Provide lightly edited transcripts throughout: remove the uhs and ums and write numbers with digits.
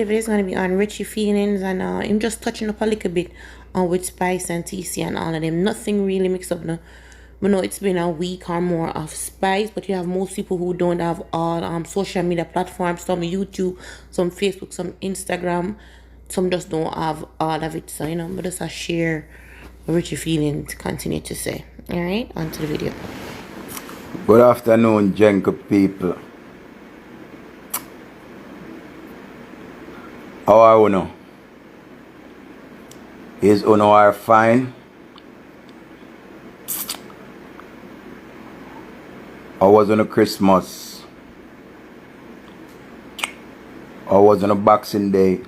the video is going to be on Richie feelings, and I'm just touching up a little bit on with Spice and TC and all of them. Nothing really mixed up now. We know it's been a week or more of Spice, but you have most people who don't have all social media platforms. Some YouTube, some Facebook, some Instagram. Some just don't have all of it. So, but just a share what Richie feelings continue to say. Alright, on to the video. Good afternoon, Jenko people. How are you? Is you are fine? How was on a Christmas? How was on a Boxing Day?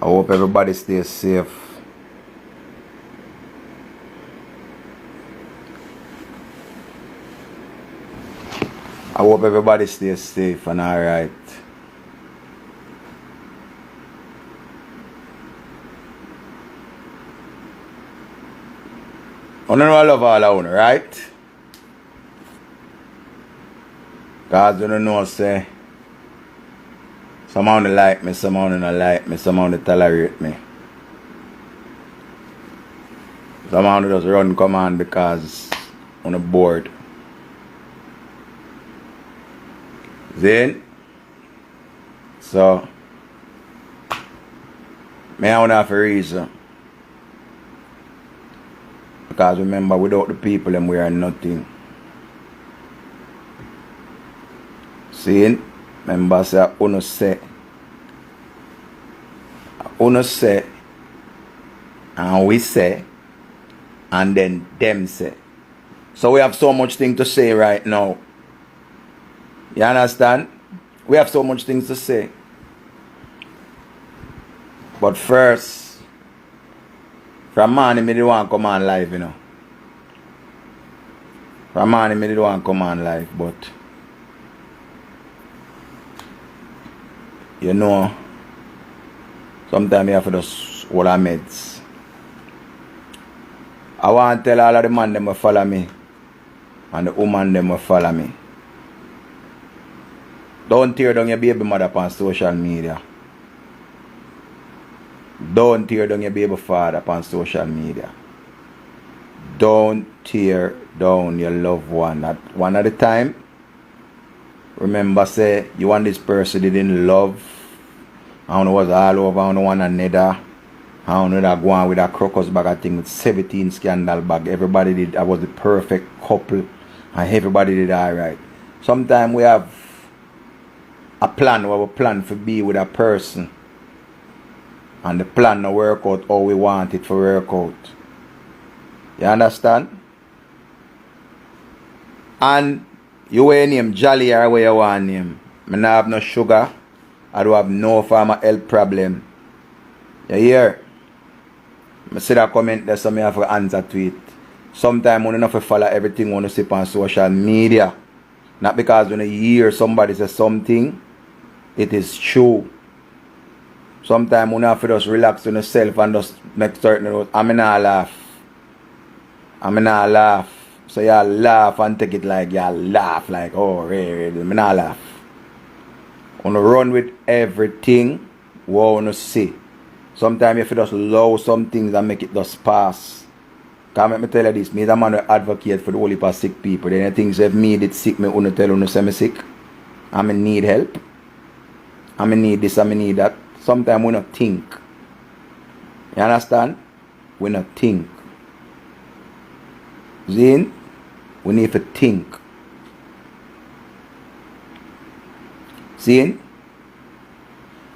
I hope everybody stays safe. I hope everybody stays safe and alright. I know I love all of you, right? Because you don't know, say, some of them like me, some of them don't like me, some of them tolerate me. Some of them just run command because I'm bored. Then, so, me I don't have a reason. Because remember, without the people, then we are nothing. See, remember, say, uno say, and we say, and then them say. So we have so much thing to say right now. You understand? We have so much things to say. But first, from morning, I didn't want to come on live, From morning, I didn't want to come on live, but sometimes you have to just hold our meds. I want to tell all of the man them will follow me, and the woman them will follow me. Don't tear down your baby mother on social media. Don't tear down your baby father on social media. Don't tear down your loved one at one at a time. Remember, say, you want this person didn't love. I don't know what's all over on one another. I don't know that going with a crocus bag of thing with 17 scandal bag. Everybody did, I was the perfect couple. And everybody did alright. Sometimes we have a plan, we have a plan for be with a person. And the plan no work out how we want it to work out. You understand? And you wear name Jolly or where you want name. I don't have no sugar. I don't have no form of health problem. You hear? I see that comment there, so I have to answer to it. Sometimes I don't have to follow everything I want to see on social media. Not because when you hear somebody say something, it is true. Sometimes you have to just relax on yourself and just make certain. I'm not laugh. So you laugh and take it like you laugh. Like, oh, really? I'm not laugh. I want to run with everything we want to see. Sometimes you have to just allow some things and make it just pass. Because let me tell you this, me is a man who advocate for the whole heap of sick people. Then the things if me did sick, me want to tell you say me sick. I need help. I need this, I need that. Sometimes we not think. You understand? We not think. Then we need to think. See?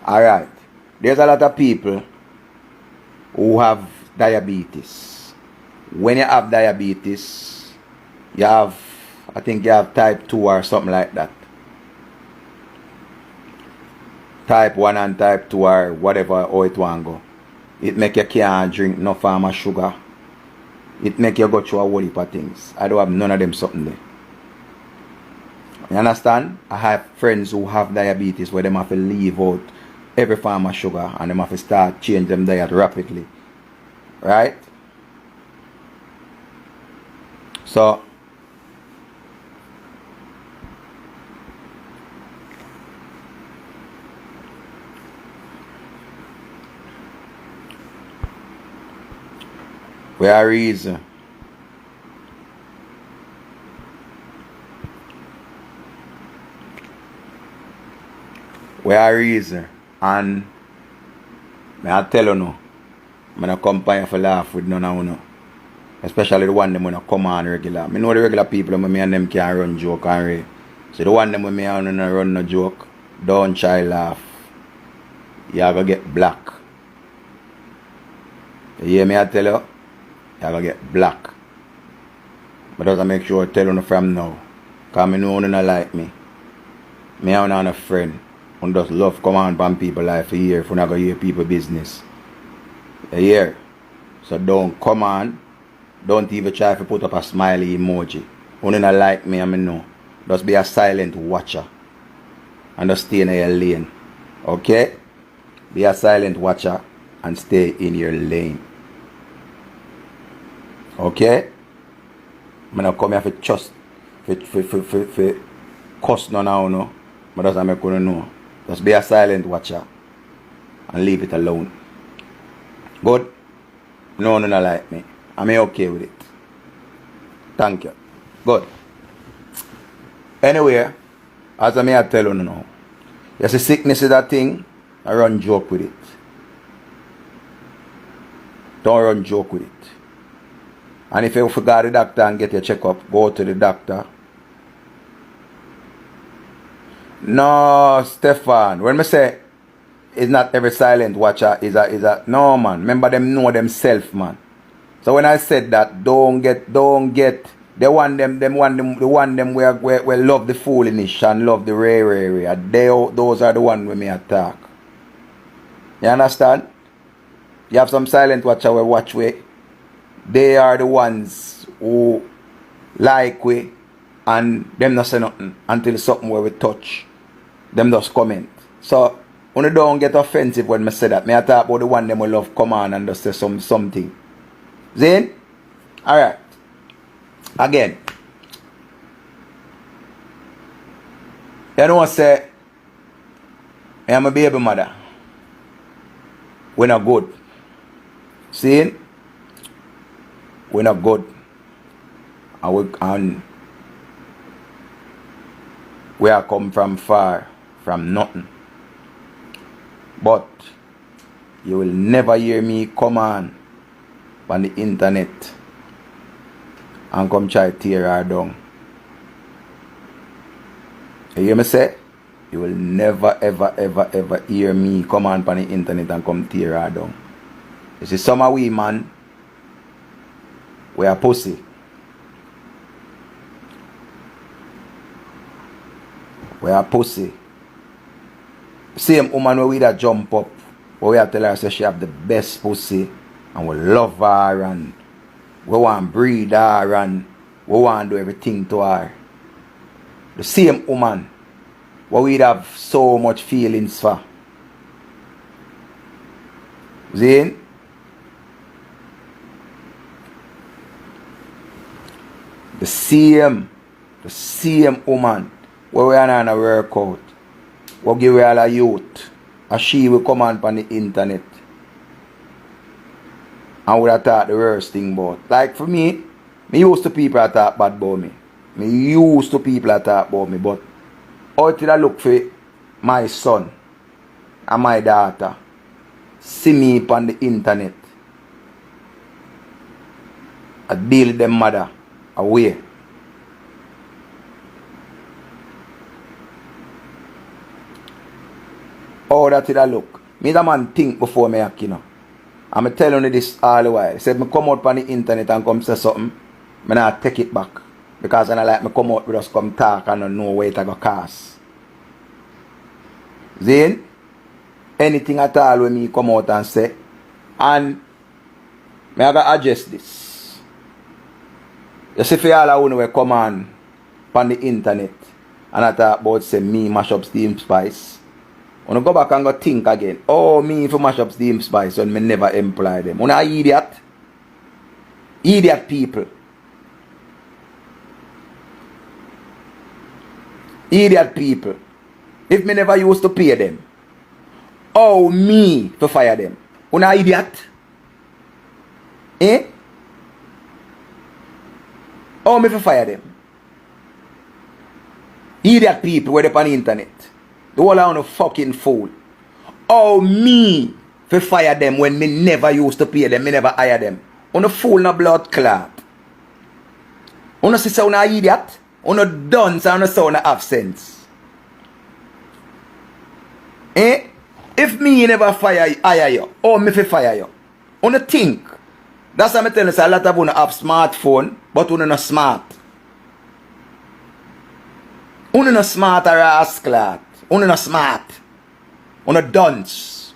Alright. There's a lot of people who have diabetes. When you have diabetes, you have, I think you have type 2 or something like that. Type 1 and type 2 or whatever, how it want go. It make you can't drink no form of sugar. It make you go through a whole heap of things. I don't have none of them something there. You understand? I have friends who have diabetes where they have to leave out every form of sugar and they have to start change them diet rapidly. Right? So We are reason. We are reason. And I tell you no, I don't come by for laugh with none of you. Especially the one them when I come on regular. I know the regular people me and them can run joke and read. So the one them when me and run no joke, don't try laugh. You are gonna get black. You hear me I tell you? You are gonna get black. But just make sure I tell you from now. Cause I know you don't like me. Me and a friend. And just love come on from people life here if you not gonna hear people business. You hear? So don't come on. Don't even try to put up a smiley emoji. You don't like me, I know. Just be a silent watcher. And just stay in your lane. Okay? Be a silent watcher and stay in your lane. Okay? I'm not come here for trust. For cuss none of you know. But that's what I'm going to know. Just be a silent watcher. And leave it alone. Good? No, not like me. I'm okay with it. Thank you. Good. Anyway, as I tell you now, you see sickness is that thing, I run joke with it. Don't run joke with it. And if you forgot the doctor and get your checkup, go to the doctor. No, Stefan, when I say it's not every silent watcher is a no man. Remember them know themselves, man. So when I said that, don't get they want them where love the foolishness and love the rare. Those are the ones where me attack. You understand? You have some silent watcher where watch way. They are the ones who like we and them not say nothing until something where we touch. Them just comment. So when you don't get offensive when I say that, me I talk about the one them will love come on and just say something. Then, alright. Again. You know what I say? I am a baby mother. We're not good. See? We're not good. And we are come from far, from nothing. But you will never hear me come on the internet and come try to tear her down. You hear me say? You will never ever hear me come on the internet and come tear her down. You see some of we man, we are pussy. We are pussy. Same woman where we that jump up, where we have tell her say she have the best pussy and we love her and we want to breed her and we want to do everything to her. The same woman where we have so much feelings for. Zane? The same woman where we are on a workout, we give her all a youth, and she will come on the internet and would have thought the worst thing about. Like for me used to people that talk bad about me. Me used to people that talk about me, but how did I look for my son and my daughter see me on the internet? I deal them mother away. How that did I look? Me the man think before me act, you know. I'm telling you this all the while. Said me come out on the internet and come say something, me not take it back. Because I like me come out, we just come talk and don't know where it go cast. Then, anything at all when me come out and say, and me I gotta adjust this. You see for all of you who come on the internet and I talk about say me mash up Steam Spice. When I go back and go think again, oh me if I mash up Steam Spice and me never employ them. When I idiot. Idiot people. Idiot people. If me never used to pay them. Oh me to fire them. When I idiot. Eh? How me fi fire them? Idiot people where they on the internet. The whole of a fucking fool. How me fi fire them when me never used to pay them, me never hire them? On a fool no blood clot. On a sister on a idiot. On a dunce and a son have sense. Eh? If me never hire you, how me fi fire you? On a think. That's why I tell you, a lot of you have smartphone, but you not smart. You not smart or rascal. You not smart. You not dunce.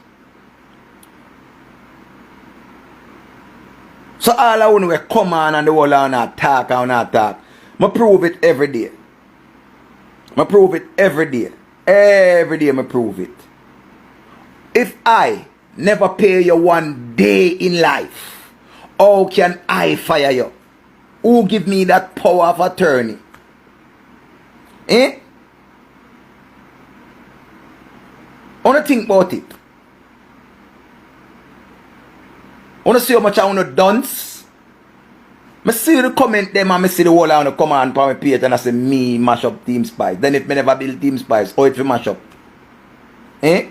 So all of you will come on and the whole and attack and attack. I prove it every day. I prove it every day. Every day I prove it. If I never pay you one day in life, how can I fire you? Who give me that power of attorney? Eh? Wanna think about it? Wanna see how much I wanna dance? I see the comment them and I see the whole I wanna come on my page and I say me mash up Team Spice. Then if me never build Team Spice, how it will mash up? Eh?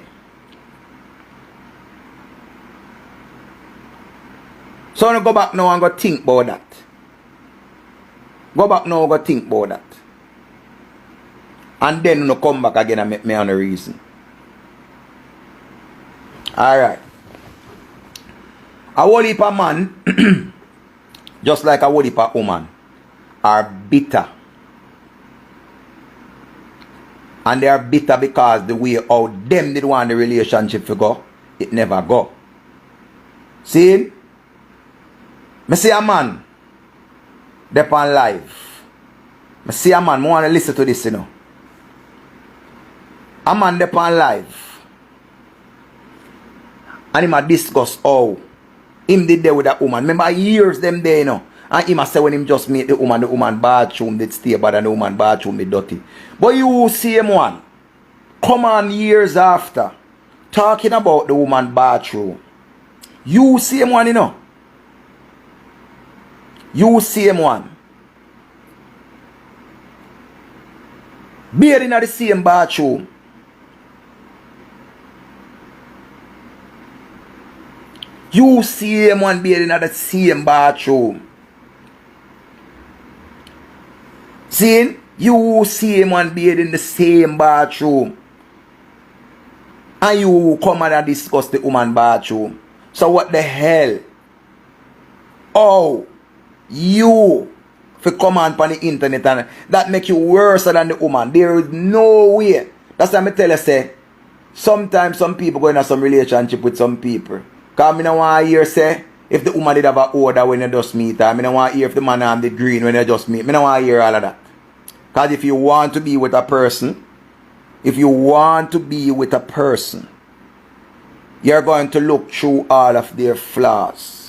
So I go back now and go think about that. Go back now and go think about that. And then you come back again and make me on a reason. Alright. A whole heap of man, just like a whole heap of woman, are bitter. And they are bitter because the way how them did want the relationship to go, it never go. See? I see a man dep on live. I see a man, I want to listen to this, you know. A man dep on live. And him a discuss how him did there with that woman. Remember years them there, you know. And him a say when him just meet the woman bathroom did stay bad and the woman bathroom be dirty. But you see him one, come on years after, talking about the woman bathroom. You see him one, you know. You same one. Being in the same bathroom. You same one being in the same bathroom. See? You same one being in the same bathroom. And you come and discuss the woman bathroom. So what the hell? Oh. You for come on the internet and that make you worse than the woman. There is no way. That's why I tell you say sometimes some people go in some relationship with some people. Cause I don't want to hear say if the woman did have an order when you just meet her. I don't want to hear if the man on the green when you just meet. I don't want to hear all of that. Cause if you want to be with a person, you're going to look through all of their flaws.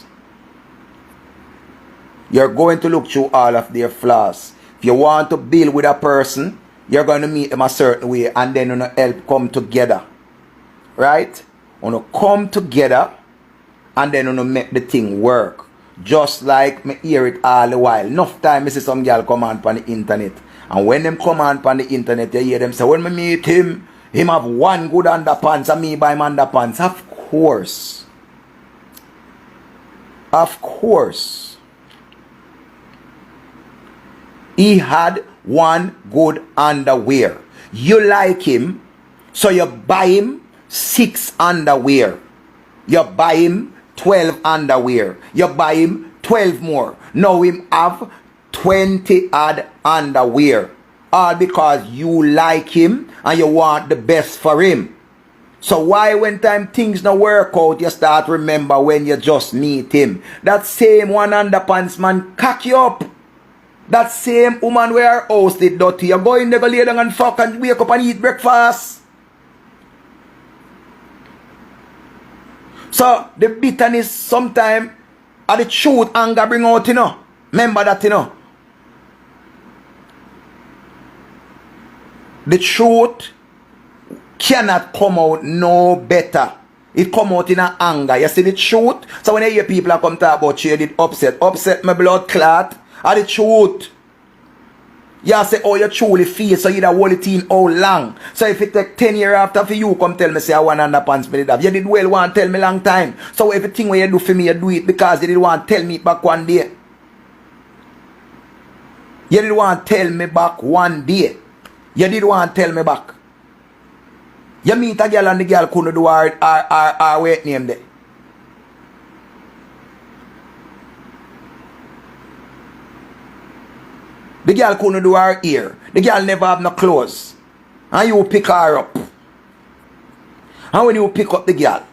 You're going to look through all of their flaws. If you want to build with a person, you're going to meet them a certain way and then you're going to help come together. Right? You're going to come together and then you're going to make the thing work. Just like me hear it all the while. Enough time I see some girl come on the internet. And when them come on the internet, you hear them say, when me meet him have one good underpants and me buy him underpants. Of course. Of course. He had one good underwear. You like him, so you buy him 6 underwear. You buy him 12 underwear. You buy him 12 more. Now him have 20 odd underwear. All because you like him and you want the best for him. So why when time things don't work out, you start remember when you just meet him. That same one underpants man cock you up. That same woman where her house did dirty. You go in there, go lay down and fuck and wake up and eat breakfast. So the bitterness sometimes and the truth anger bring out, you know. Remember that, you know. The truth cannot come out no better. It come out in a anger. You see the truth? So when I hear people come talk about you, it upset my blood clot. Are the truth. You say how you truly feel, so you da hold it in how long. So if it take 10 years after for you come tell me say I want underpants me did have. You did well want tell me long time. So everything what you do for me, you do it because you did want tell me back one day. You did want tell me back one day. You did want tell me back. You meet a girl and the girl couldn't do her weight name there. The girl couldn't do her ear. The girl never have no clothes. And you pick her up. And when you pick up the girl,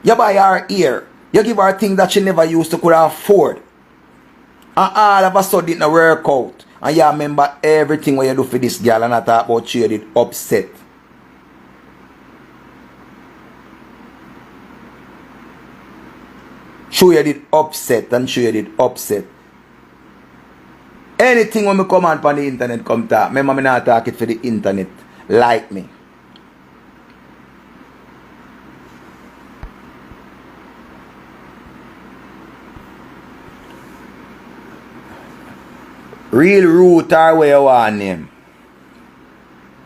you buy her ear. You give her things that she never used to could afford. And all of a sudden it don't work out. And you remember everything what you do for this girl and I talk about you did upset. Sure you did upset and sure you did upset. Anything when me come on the internet come talk, remember me not talk it for the internet. Like me. Real root or where you want name.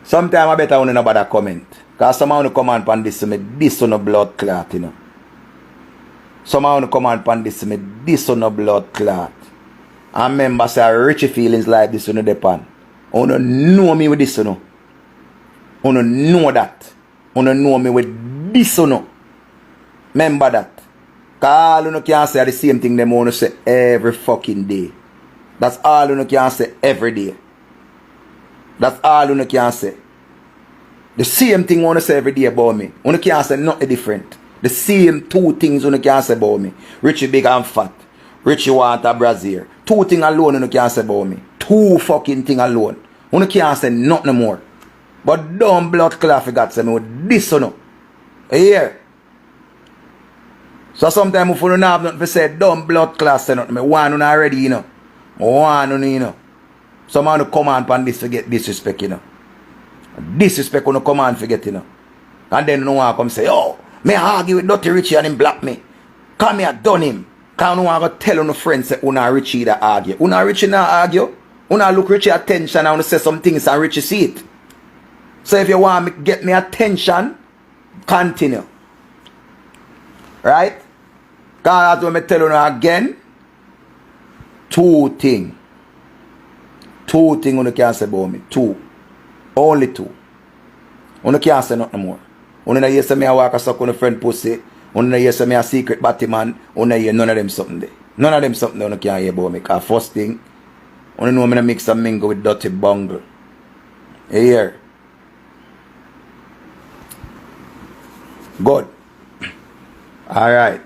Sometimes I better want to know about a comment. Because some want to come on this to me, this on a blood clot, you know. Some want to come on this to me, this on a blood clot. And remember, say Richie feelings like this on the depend. You don't know me with this, you know. You don't know that. You don't know me with this, you know. Remember that. Because all you can say the same thing them want to say every fucking day. That's all you can say every day. That's all you can say. The same thing you want to say every day about me. You can't say nothing different. The same two things you can't say about me. Richie big and fat. Richie want a brazier. Two things alone you can't say about me. Two fucking things alone. You can't say nothing more. But dumb blood clot forgot say me with this you know. Here. So sometimes if you don't have nothing to say, dumb blood clot say nothing. I want you already, you know. I want you know. Someone to come on this to get disrespect, you know. Disrespect when you come on forget, you know. And then no one come say, oh, me argue with Dirty Richie and him block me. Come here, done him. Because no one go tell on the friends say, Una Richie that argue. Una Richie not argue. Una look Richie attention and say some things and Richie see it. So if you want me get me attention, continue. Right? Because that's what I tell you again. Two things you can't say about me. Two. Only two. You can't say nothing more. You don't hear say me I walk a suck on a friend pussy. You don't hear say me a secret batty man. You don't hear none of them something there. None of them something you can't hear about me. Because first thing, you know me mix and mingle with dirty bungle. You hear? Good. Alright.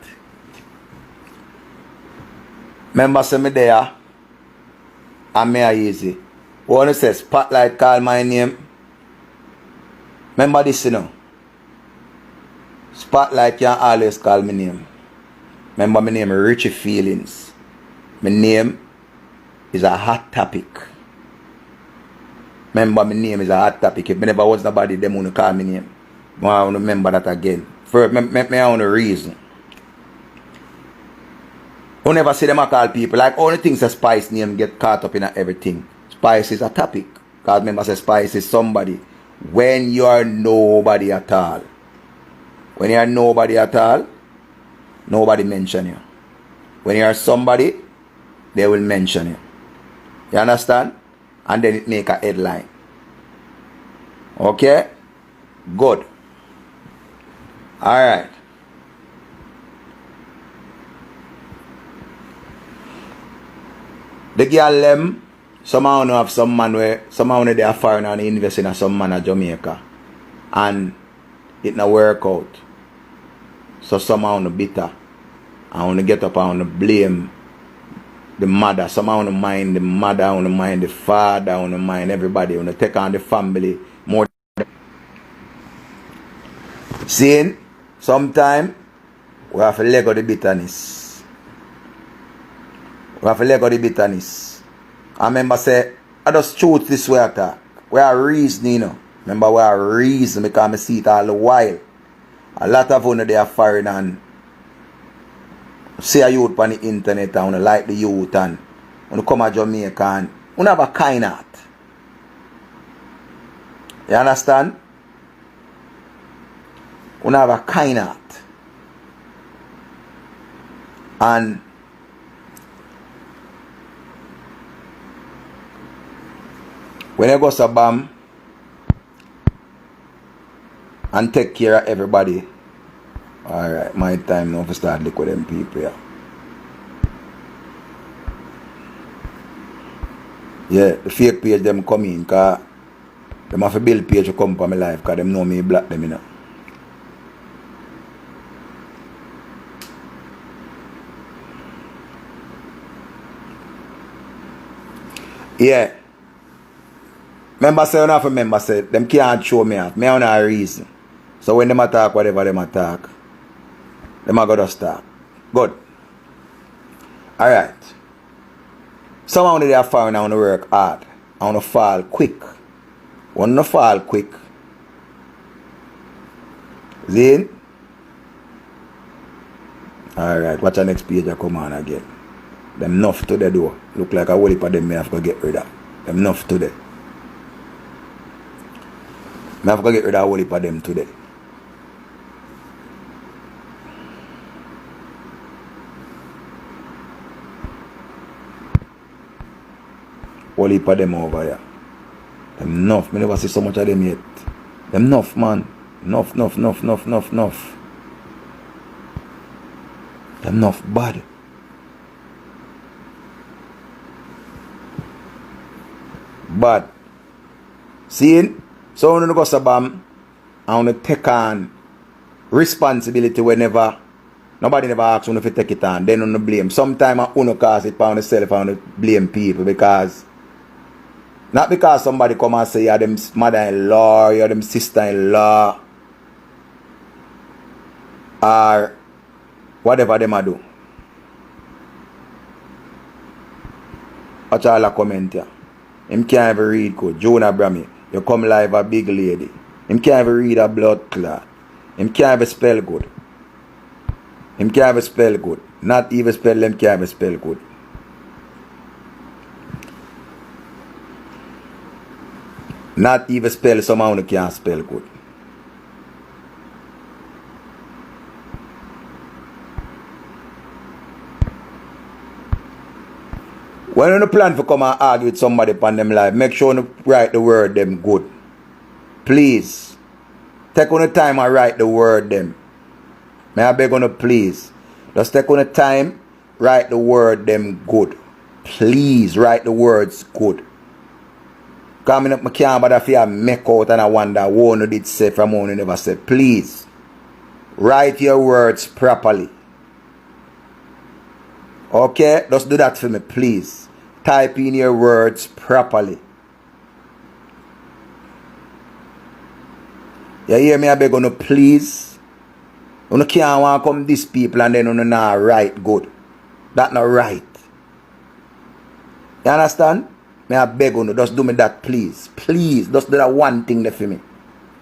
Remember say me there and me are easy. When you say spotlight call my name, remember this you know. Spotlight can always call my name. Remember my name Richie Feelings. My name is a hot topic. Remember my name is a hot topic. If me never was nobody them who call my name. I want to remember that again. First, me own a reason. You never see them call people. Like only things a Spice name get caught up in everything. Spice is a topic. Because remember say Spice is somebody. When you are nobody at all. When you are nobody at all, nobody mention you. When you are somebody, they will mention you. You understand? And then it make a headline. Okay? Good. Alright. The girl them, somehow have some man where somehow they are foreign and invest in some man at Jamaica. And it not work out. So somehow bitter. I want to get up and blame the mother. Somehow want to mind the mother, I want to mind the father, I want to mind everybody. I want to take on the family more. Seeing, sometimes we have to let go the bitterness. We have to let go the bitterness. I remember say, I just choose this way I talk. We are reasoning, you know. Remember we are reasoning because I see it all the while. A lot of them they are foreign and see a youth on the internet and like the youth and when you come to Jamaica and you have a kind heart. You understand? You have a kind heart. And when you go to BAM and take care of everybody, alright, my time now to start look with them people. Yeah, the fake page them come in because them have to build page to come for my life because them know me black them, you know. Yeah. Member say, you know, for member say, them can't show me off. Me on a reason. So when them attack, whatever them attack, them are gonna stop. Good. Alright. Someone they are found I want to work hard. I want to fall quick. Want to fall quick. Zin? Alright, watch the next page I come on again. Them enough to the door. Look like a whole heap of them may have to get rid of. Them enough today. I have to get rid of a whole heap of them today. Whole heap of them over here. Them enough. I never see so much of them yet. Them enough, man. Enough. Them enough bad. Bad. Seeing? So when you go to BAM, I want to take on responsibility whenever nobody never asks you to take it on. Then you blame. Sometimes I want to cause it for yourself. I want to blame people because not because somebody come and say you're them mother-in-law, you're them sister-in-law, or whatever them I do. Watch all the comment here. Him can't even read good. Jonah Brammy, you come live a big lady. Him can't even read a blood clot. Him can't even spell good. Him can't even spell good. Not even spell them can't even spell good. Not even spell someone who can't spell good. When you plan to come and argue with somebody upon them life, make sure you write the word them good. Please. Take on the time and write the word them. May I beg on you, please. Just take on the time, write the word them good. Please write the words good. Because I can't bother if you make out and I wonder what you did say from what you never said. Please. Write your words properly. Okay? Just do that for me, please. Type in your words properly. You hear me? I beg on you, please. You can't want to come these people and then you not write good. That's not right. You understand? May I beg on you, just do me that, please. Please, just do that one thing there for me.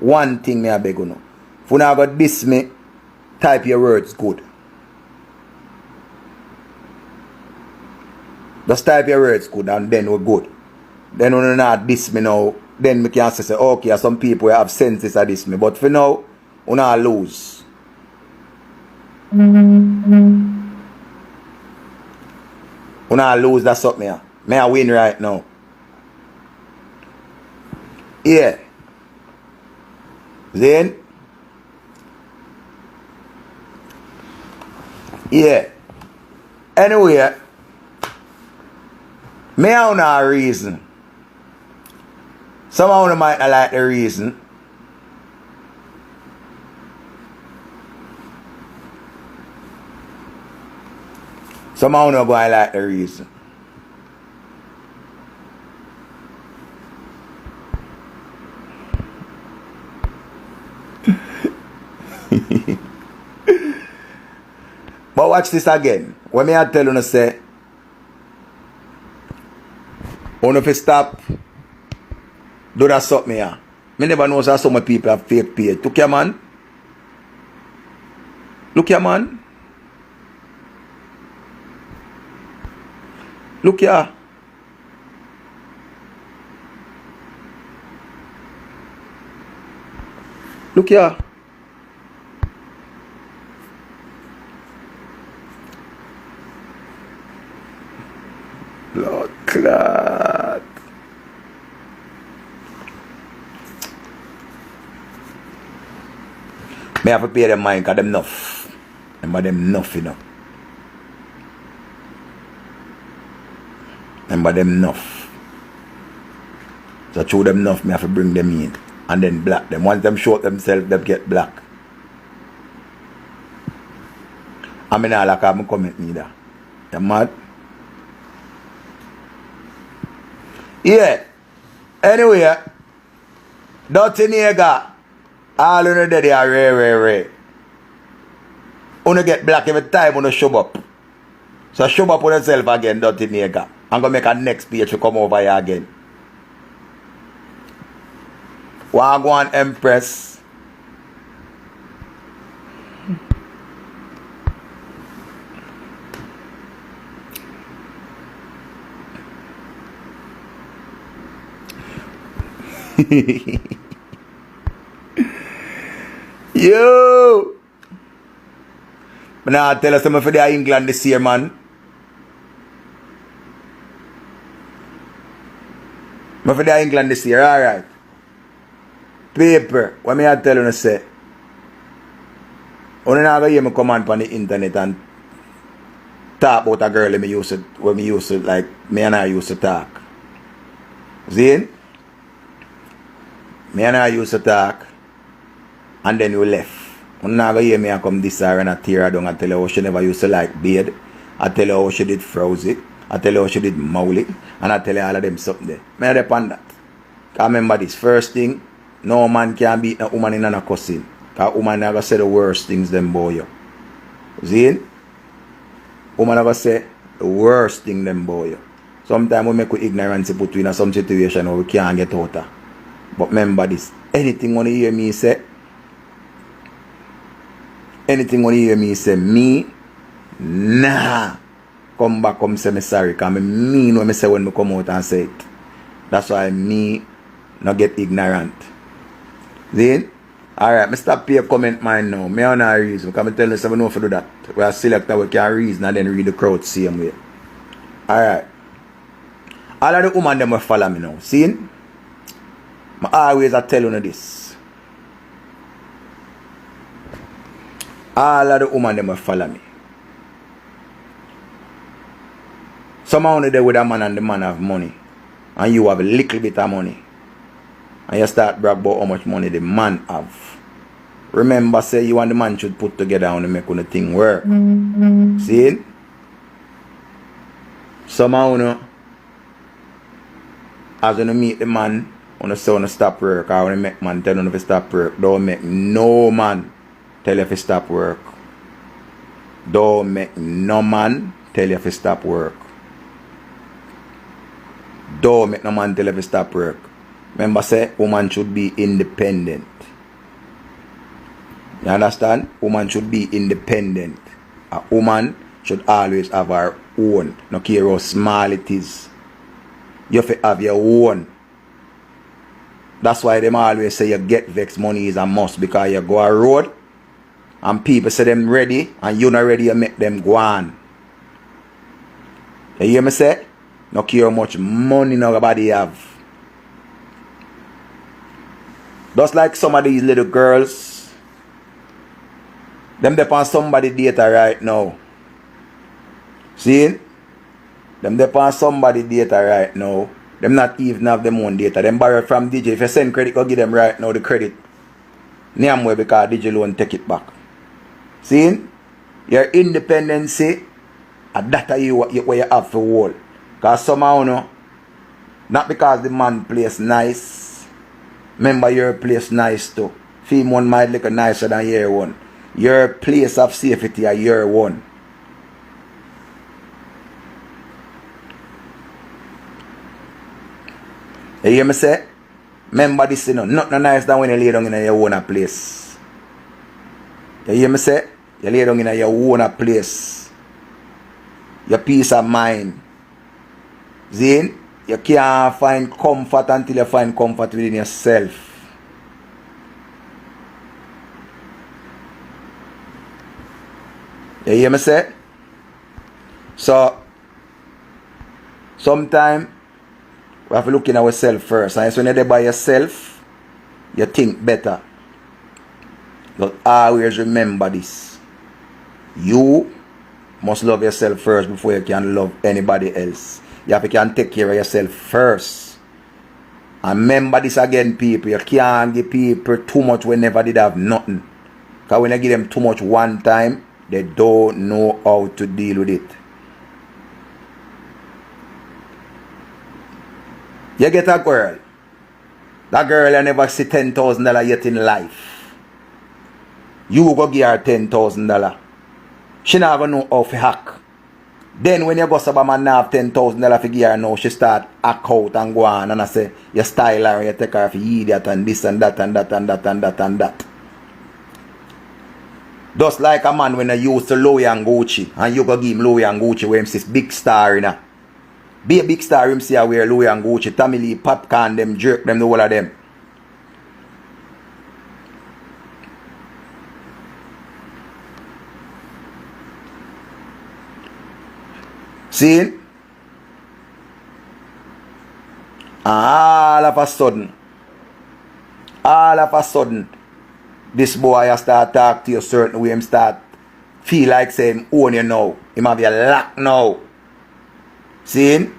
One thing may I beg on you. If you not got this me, type your words good. Just type your words good and then we're good. Then when you not diss me now, then we can say, okay, some people have senses of this me. But for now, you not lose. You not lose, that's something here. May I win right now? Yeah. Then? Yeah. Anyway, may I know a reason. Some of you might not like the reason. Some of you might like the reason. But watch this again. When me I tell you to say, if you stop, do that something here. Me never know so many people have fake page. Look here, man. Look here, man. Look here. Look here. Blood clot. Me have to pay them mind because them enough. Remember them enough, you know. Remember them enough. So through them enough, me have to bring them in. And then black them. Once them short themselves, they get black. I mean, I like have comment neither. You mad? Yeah. Anyway, Dirty nigga. All you know that they are rare. You get black every time you show up. So show up on yourself again, Dirty nigga. I'm gonna make a next page to come over here again. Wagwan Empress. Yo! But now tell us something for the England this year, man. But for the England this year, alright. Paper, what me I tell you say? Only now hear me come on the internet and talk about a girl me used to like me and I used to talk. See? Me and I used to talk and then you left. Only now hear me and come this hour and I tear her down and tell her how she never used to like beard. I tell her how she did frozy. I tell her how she did mowly. And I tell her all of them something there. Me depend that. Cause remember this first thing. No man can beat a woman in a cussing. Because woman never say the worst things them boy you. See? Woman never say the worst thing them boy you. Sometimes we make ignorance put you in some situation where we can't get out of. But remember this. Anything when you hear me say, me, nah. Come back, come say me sorry. Because I mean when I say when I come out and say it. That's why me not get ignorant. Then, alright, I stop pay comment mine now. Me on a reason. Because I tell you something know to do that. We are selected, we can reason and then read the crowd same way. Alright. All of the women them will follow me now. See? I always tell you this. All of the women them will follow me. Some only there with a man and the man have money. And you have a little bit of money. And you start brag about how much money the man have. Remember, say you and the man should put together and make the thing work. See? Somehow, you know, as you meet the man, you say you stop work, or when you make man tell you to stop work, don't make no man tell you to stop work. Don't make no man tell you to stop work. Don't make no man tell you to stop work. Remember, say, woman should be independent. You understand? Woman should be independent. A woman should always have her own. No care how small it is. You have to have your own. That's why them always say you get vexed money is a must. Because you go a road and people say them ready and you not ready, you make them go on. You hear me say? No care how much money nobody have. Just like some of these little girls, them depend on somebody data right now. See? Them depend on somebody data right now. Them not even have them own data. Them borrow from DJ. If you send credit, go give them right now the credit. Name way because DJ loan take it back. See? Your independency, and that are you what you have for hold. Because somehow, no, not because the man plays nice. Remember your place nice too. Film one might look nicer than your one. Your place of safety are your one. You hear me say? Remember this, you know, nothing nice than when you lay down in your own place. You hear me say? You lay down in your own place. Your peace of mind. Zane? You can't find comfort until you find comfort within yourself. You hear me say? So, sometimes we have to look in ourselves first. And when you're there by yourself, you think better. But always remember this. You must love yourself first before you can love anybody else. You have to can take care of yourself first. And remember this again, people. You can't give people too much when they never did have nothing. Because when you give them too much one time, they don't know how to deal with it. You get a girl. That girl you never see $10,000 yet in life. You go give her $10,000. She not gonna know how to hack. Then when you go to man have $10,000 to give her now, she start hack out and go on and I say you style her and you take her for idiot and this and that and that and that and that and that. Just like a man when I used to Louis and Gucci and you go give him Louis and Gucci where him says big star in a. Be a big star him see I wear Louis and Gucci, Tommy Lee, Popcorn, them jerk them the whole of them. See? All of a sudden, this boy start talk to you certain way, him start feel like saying own you now. Him have your lock now. See?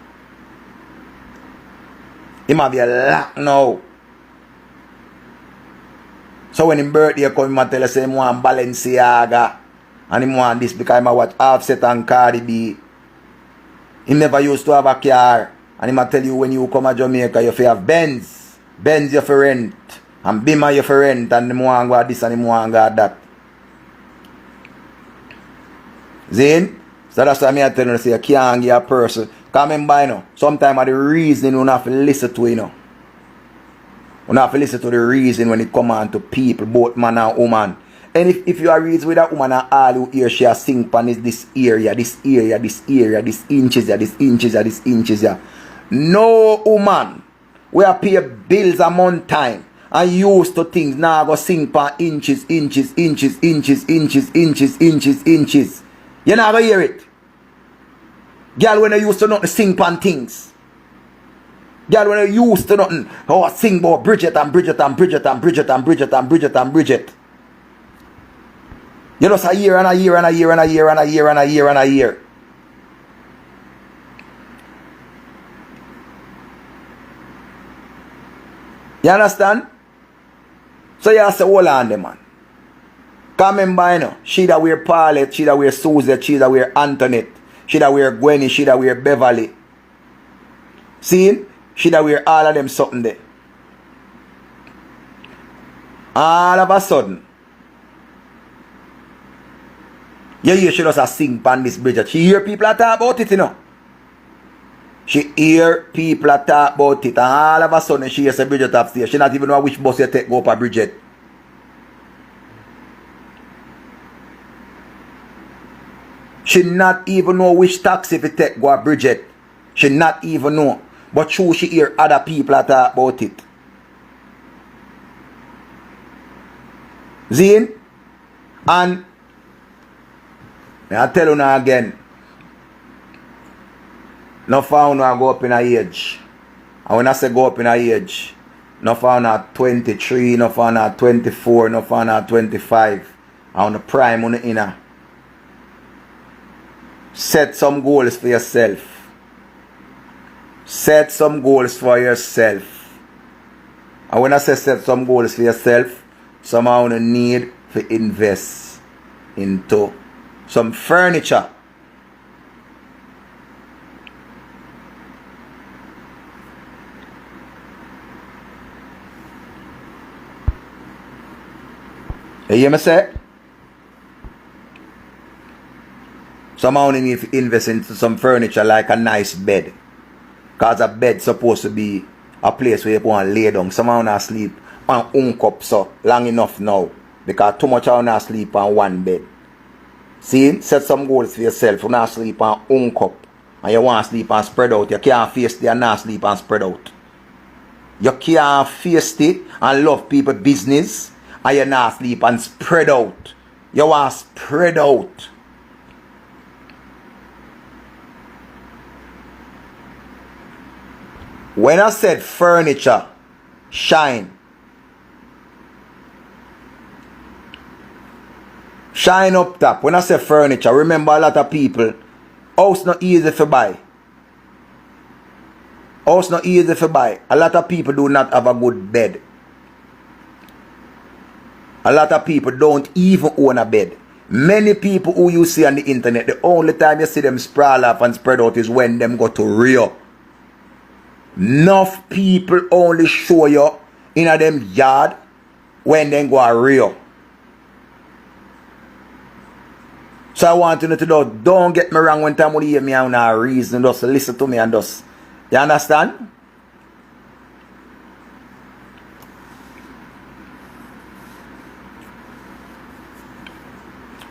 Him have your lock now. So when him birthday come, him tell us him want Balenciaga and him want this because him watch Offset and Cardi B. He never used to have a car. And he tell you when you come to Jamaica, you have Benz. Benz you for rent. And Bima you for rent. And him want go this and him want go that. Zin? So that's why I tell you, say you can't give a person. Because remember, you know, sometimes the reason you don't have to listen to, you know. You don't have to listen to the reason when it come on to people, both man and woman. And if you are reason with a woman and all who hear she sing pan is this area, this inches, this inches. No woman we are pay bills a month time and used to things now go sing pan inches. You not gonna hear it. Girl when I used to not sing pan things. Girl when I used to nothing. Oh sing about Bridget. You know, it's a year and a year. You understand? So you have to hold on them, man. Come remember, you know, she that wear Paulette, she that wear Suzette, she that wear Antoinette, she that wear Gwenny, she that wear Beverly. See? She that wear all of them something there. All of a sudden, you hear she just sing pan this Bridget. She hear people talk about it, you know. She hear people talk about it. And all of a sudden she hears a Bridget upstairs. She not even know which bus you take go up a Bridget. She not even know which taxi if you take go a Bridget. She not even know. But true she hear other people talk about it. Zine? And I tell you now again, no found I go up in a age. And when I say go up in a age, no found at 23, no found at 24, no found at 25. On the prime on the inner. Set some goals for yourself. Set some goals for yourself. And when I say set some goals for yourself, somehow you need to invest into some furniture. You hear me say? Somehow you need to invest into some furniture like a nice bed. Because a bed supposed to be a place where you want to lay down. Somehow not sleep on one cup so long enough now. Because too much I not sleep on one bed. See, set some goals for yourself. You not sleep on one cup. And you want to sleep and spread out. You can't face it and not sleep and spread out. You can't face it and love people business. And you not sleep and spread out. You want to spread out. When I said furniture, shine. Shine up top. When I say furniture, remember a lot of people, house not easy to buy. House not easy to buy. A lot of people do not have a good bed. A lot of people don't even own a bed. Many people who you see on the internet, the only time you see them sprawl off and spread out is when them go to Rio. Enough people only show you in a them yard when them go to Rio. So I want you to know, don't get me wrong when time you hear me on a reason, just listen to me and just, you understand?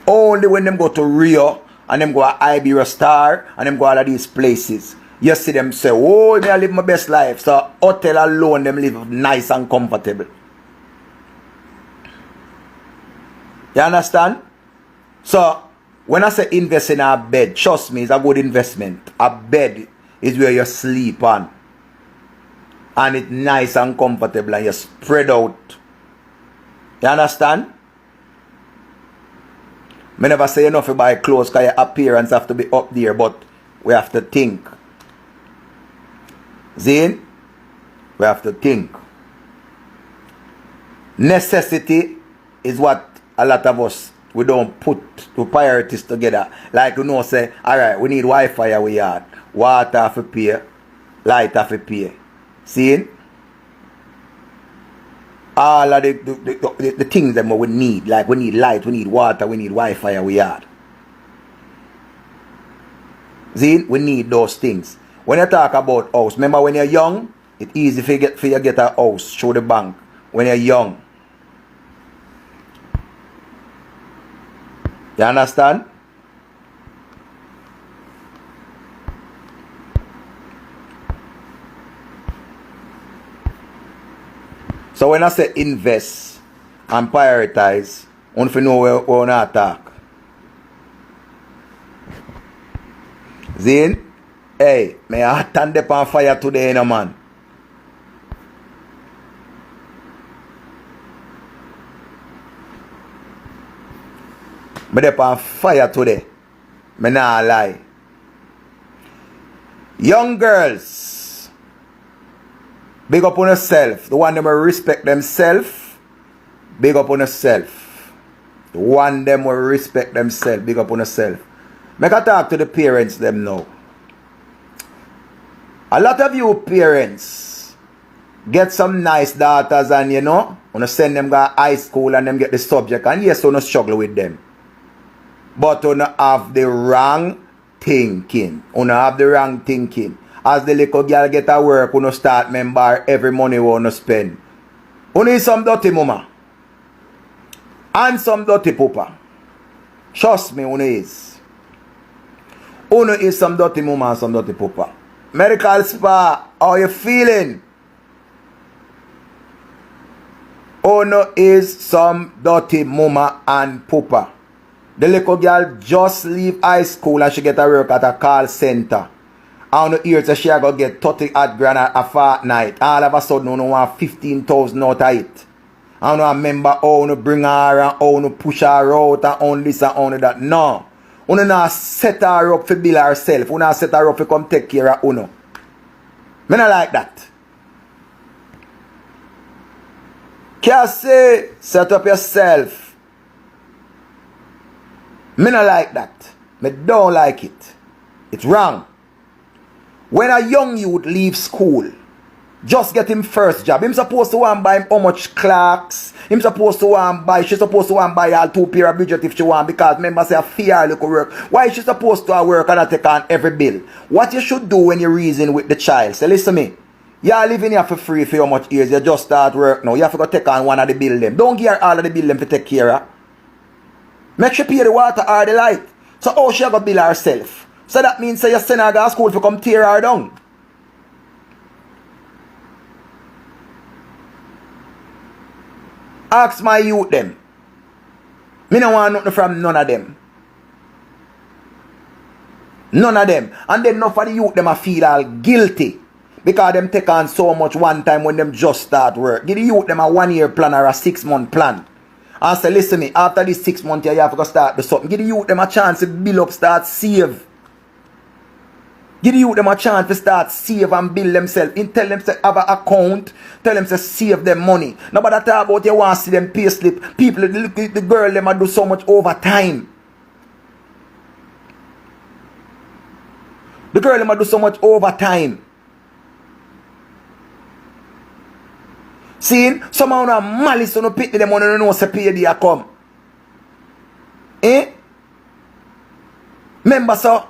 Only when them go to Rio and them go to Iberia Star and them go to all of these places, you see them say, oh, me I live my best life. So hotel alone, them live nice and comfortable. You understand? So when I say invest in a bed, trust me, it's a good investment. A bed is where you sleep on. And it's nice and comfortable and you spread out. You understand? I never say enough about your clothes because your appearance have to be up there, but we have to think. Zane, we have to think. Necessity is what a lot of us, we don't put two priorities together. Like you know, say, alright, we need Wi-Fi we yard, water for pay, light for pay. See? All of the things that we need, like we need light, we need water, we need Wi-Fi we yard. See? We need those things. When you talk about house, remember when you're young, it's easy for you to get a house through the bank. When you're young. You understand? So when I say invest and prioritize, I want to know where we want to attack. Zane, hey, may I stand up on fire today, no man. Me dey on fire today. Me nah lie. Young girls, big up on yourself. The one them will respect themselves, big up on yourself. The one them will respect themselves, big up on yourself. Make a talk to the parents them now. A lot of you parents get some nice daughters and you know, wanna send them to high school and them get the subject and yes, wanna struggle with them. But you have the wrong thinking. You have the wrong thinking. As the little girl get a work, you start member every money you want to spend. You need some dirty mama. And some dirty papa. Trust me, you is. You is some dirty mama and some dirty papa. Medical spa, how you feeling? You is some dirty mama and papa. The little girl just leave high school and she get a work at a call center. And you hear she go get 30 odd grand a fortnight. All of a sudden you want 15,000 out of it. And you remember how you bring her and how you push her out and on this and on that. No. You not set her up to build herself. You not set her up to come take care of you. Me not like that. Can't say set up yourself. Me not like that. Me don't like it. It's wrong. When a young youth leaves school, just get him first job. Him supposed to want buy him how much clocks. Him supposed to want buy. She supposed to want buy all 2 pair of budget if she want because remember say a fear look work. Why is she supposed to work and take on every bill? What you should do when you reason with the child? Say listen to me. You are living here for free for how much years? You just start work now. You have to go take on one of the bill them. Don't give her all of the bill them to take care of. Make sure pay the water or the light. So how she go bill herself? So that means say you send her to school to come tear her down. Ask my youth them. Me no want nothing from none of them. None of them. And then enough of the youth them a feel all guilty. Because them take on so much one time when them just start work. Give the youth them a 1 year plan or a 6 month plan. And say, listen me, after this 6 months you have to go start do something. Give the youth them a chance to build up, start save. Give the youth them a chance to start save and build themselves. And tell them to have an account. Tell them to save them money. Nobody talk about you want to see them pay slip. People, the girl them a do so much overtime. The girl them a do so much overtime. See, somehow no malice on no pity them on no know say pay day come. Eh? Remember so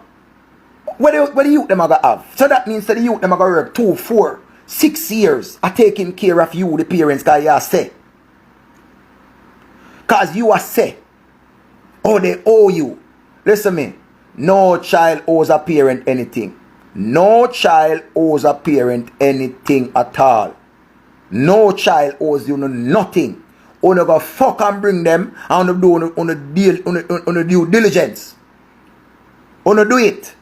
what the youth them a go have? So that means that the youth them a go work 2, 4, 6 years are taking care of you, the parents, cause you are say. Cause you are say. Oh, they owe you. Listen me. No child owes a parent anything. No child owes a parent anything at all. No child owes you nothing. Only go fuck and bring them and do on the due diligence. Only do it.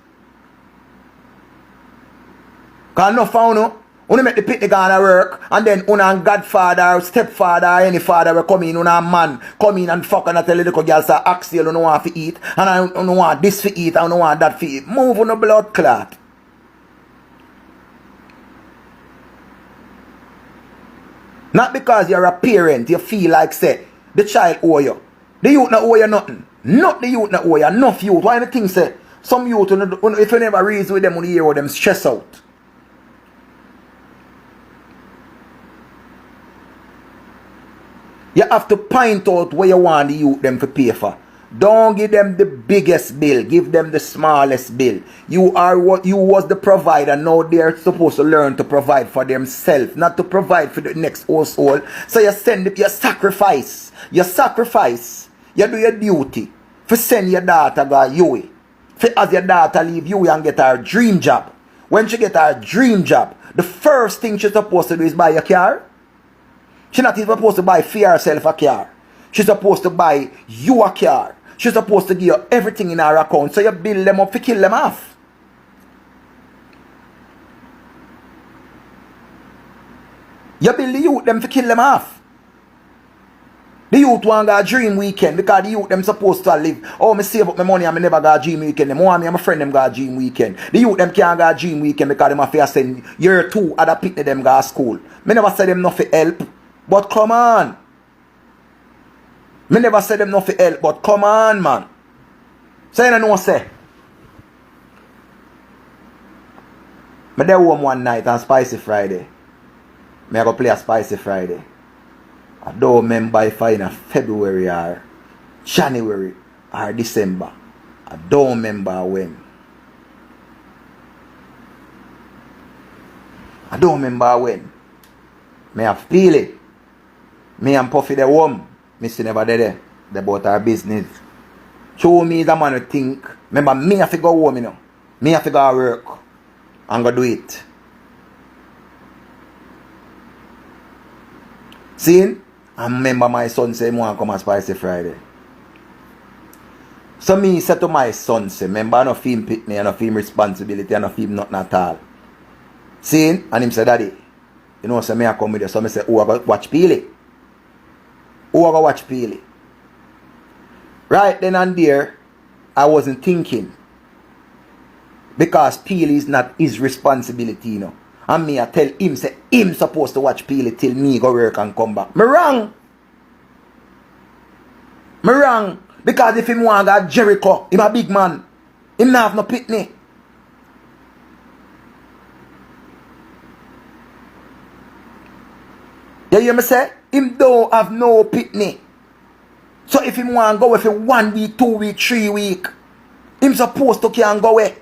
Cause no found no. Only make the picnic gonna work and then una godfather or stepfather or any father will come in, una man come in and fuck and tell the little girl say Axel you don't want to eat and I don't want this to eat, I don't want that to eat. Move on the blood clot. Not because you're a parent, you feel like say the child owe you. The youth not owe you nothing. Not the youth not owe you. Enough youth. Why the thing say some youth if you never reason with them on the hear them stress out. You have to point out where you want the youth them to pay for. Don't give them the biggest bill. Give them the smallest bill. You are what you was the provider. Now they're supposed to learn to provide for themselves, not to provide for the next household. So you send it, you sacrifice. You sacrifice. You do your duty. For send your daughter go you. For as your daughter leave you and get her dream job. When she get her dream job, the first thing she's supposed to do is buy a car. She's not even supposed to buy for herself a car. She's supposed to buy you a car. She's supposed to give you everything in her account. So you build them up to kill them off. You build the youth them to kill them off. The youth want to dream weekend because the youth them supposed to live. Oh, me save up my money and me never got a dream weekend. Them want me and my friend them got a dream weekend. The youth them can't get a dream weekend because them have to send year 2 other picnic them go to school. Me never say them not for help. But come on. Me never said them not for help, but come on, man. Say you know say. Me there home one night on Spicy Friday. Me I go play a Spicy Friday. I don't remember if I in February or January or December. I don't remember when. I don't remember when. Me have feel it. Me and Puffy the home. Me still never there. They bought our business. Show me the man to think. Remember, me have to go home, you know. Me have to go to work. And go do it. See? I remember my son say, I want to come on Spicy Friday. So me said to my son, say, remember, I don't feel him pick me, I don't feel him responsibility, I don't feel him nothing at all. See? And him said, Daddy, you know, so me I come with you. So me say, oh, I go watch Peely. Oh, I go watch Peely. Right then and there, I wasn't thinking. Because Peely is not his responsibility, you know. And me, I tell him, say, him supposed to watch Peely till me go work and come back. Me wrong. Me wrong. Because if him want to go Jericho, him a big man. Him not have no pitney. You hear me say? Him don't have no pitney. So if him want to go away for 1 week, 2 week, 3 week, him supposed to can go away.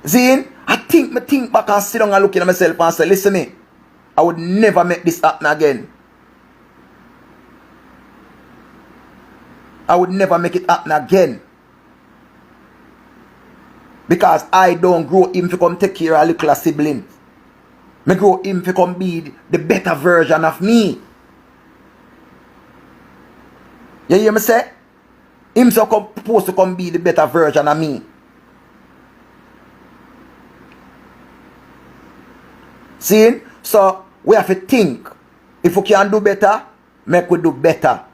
See? I think back and sit down and look at myself and say, listen me, I would never make this happen again. I would never make it happen again. Because I don't grow him to come take care of a little sibling. I grow him to come be the better version of me. You hear me say? Him supposed to come be the better version of me. See? So we have to think. If we can do better, make we do better.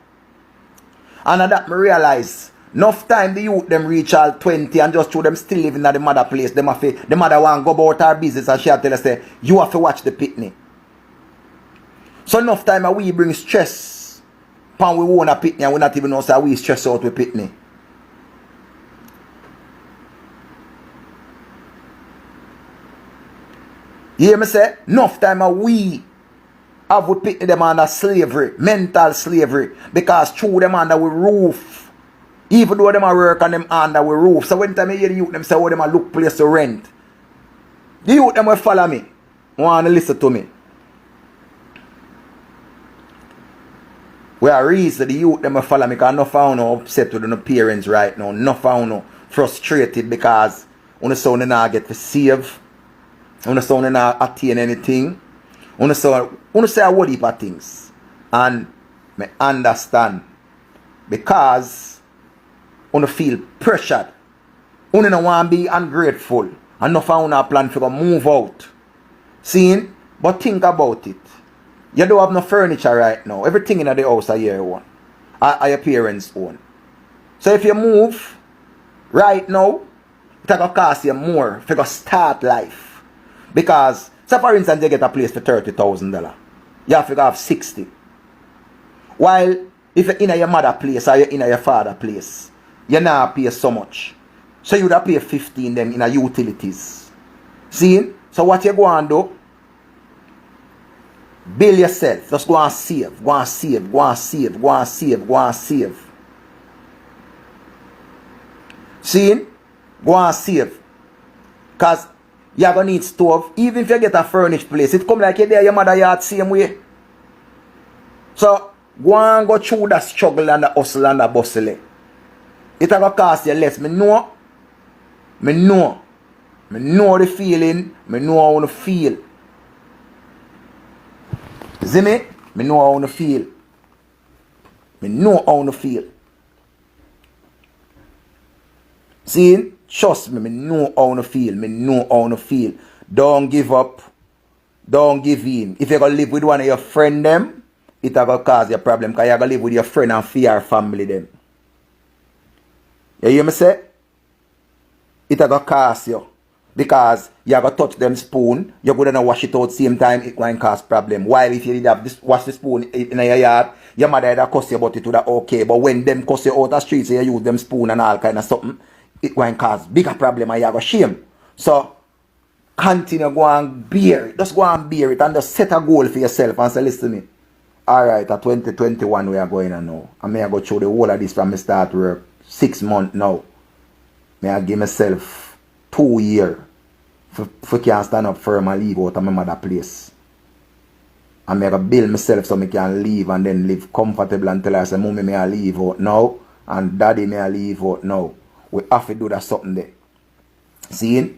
And that me realize enough time the youth them reach all 20 and just through them still living at the mother place. Them have to, the mother want go about her business and she tell us say, you have to watch the pitney. So enough time we bring stress pan we own a pitney and we not even know say we stress out with pitney. You hear me say? Enough time we have we pitney them under slavery, mental slavery, because through them under we roof. Even though them a work and them under we roof. So when time I hear the youth them say, oh, them a look place to rent. The youth them will follow me. Want to listen to me. We are reason the youth them will follow me because no found no upset with the parents right now. No found no frustrated because on the sound they not get to save. On the sound they not attain anything. On the sound say a whole heap of things. And me understand. Because you feel pressured. You don't want to be ungrateful. And no found a plan for move out. See? But think about it. You don't have no furniture right now. Everything in the house are your own. Are your parents' own. So if you move right now, it's going to cost you more if you start life. Because, say for instance, you get a place for $30,000. You have to have 60. While if you're in your mother place or you're in your father place, you not pay so much. So you would have pay 15 them in a utilities. See? So what you go and do? Build yourself. Just go and save. Go and save. Go and save. Go and save. Go and save. See? Go and save. Because you're going to need stove. Even if you get a furnished place, it come like you're there your mother yard same way. So go and go through the struggle and the hustle and the bustle. It will cost you less. Me know. Me know. Me know the feeling. Me know how to feel. See me? Me know how to feel. Me know how to feel. See? Trust me. Me know how to feel. Me know how to feel. Don't give up. Don't give in. If you're going to live with one of your friends, them, it will cause you a problem. Because you're going to live with your friend and fear family, them. You hear me say? It will cost you. Because you have to touch them spoon, you're going to wash it out same time, it going to cause problem. While if you did have this, wash the spoon in your yard, your mother had cuss you about it to that okay. But when them cuss you out the streets, you use them spoon and all kind of something, it going to cause bigger problem and you have to shame. So, continue go and bear it. Just go and bear it and just set a goal for yourself and say, listen to me. Alright, at 2021 we are going on now. I may go through the whole of this from the start work. 6 months now. May I give myself 2 years for can stand up firm and leave out of my mother place. And I build myself so I can leave and then live comfortable until I say, Mommy, may I leave out now? And Daddy, may I leave out now? We have to do that something there. See?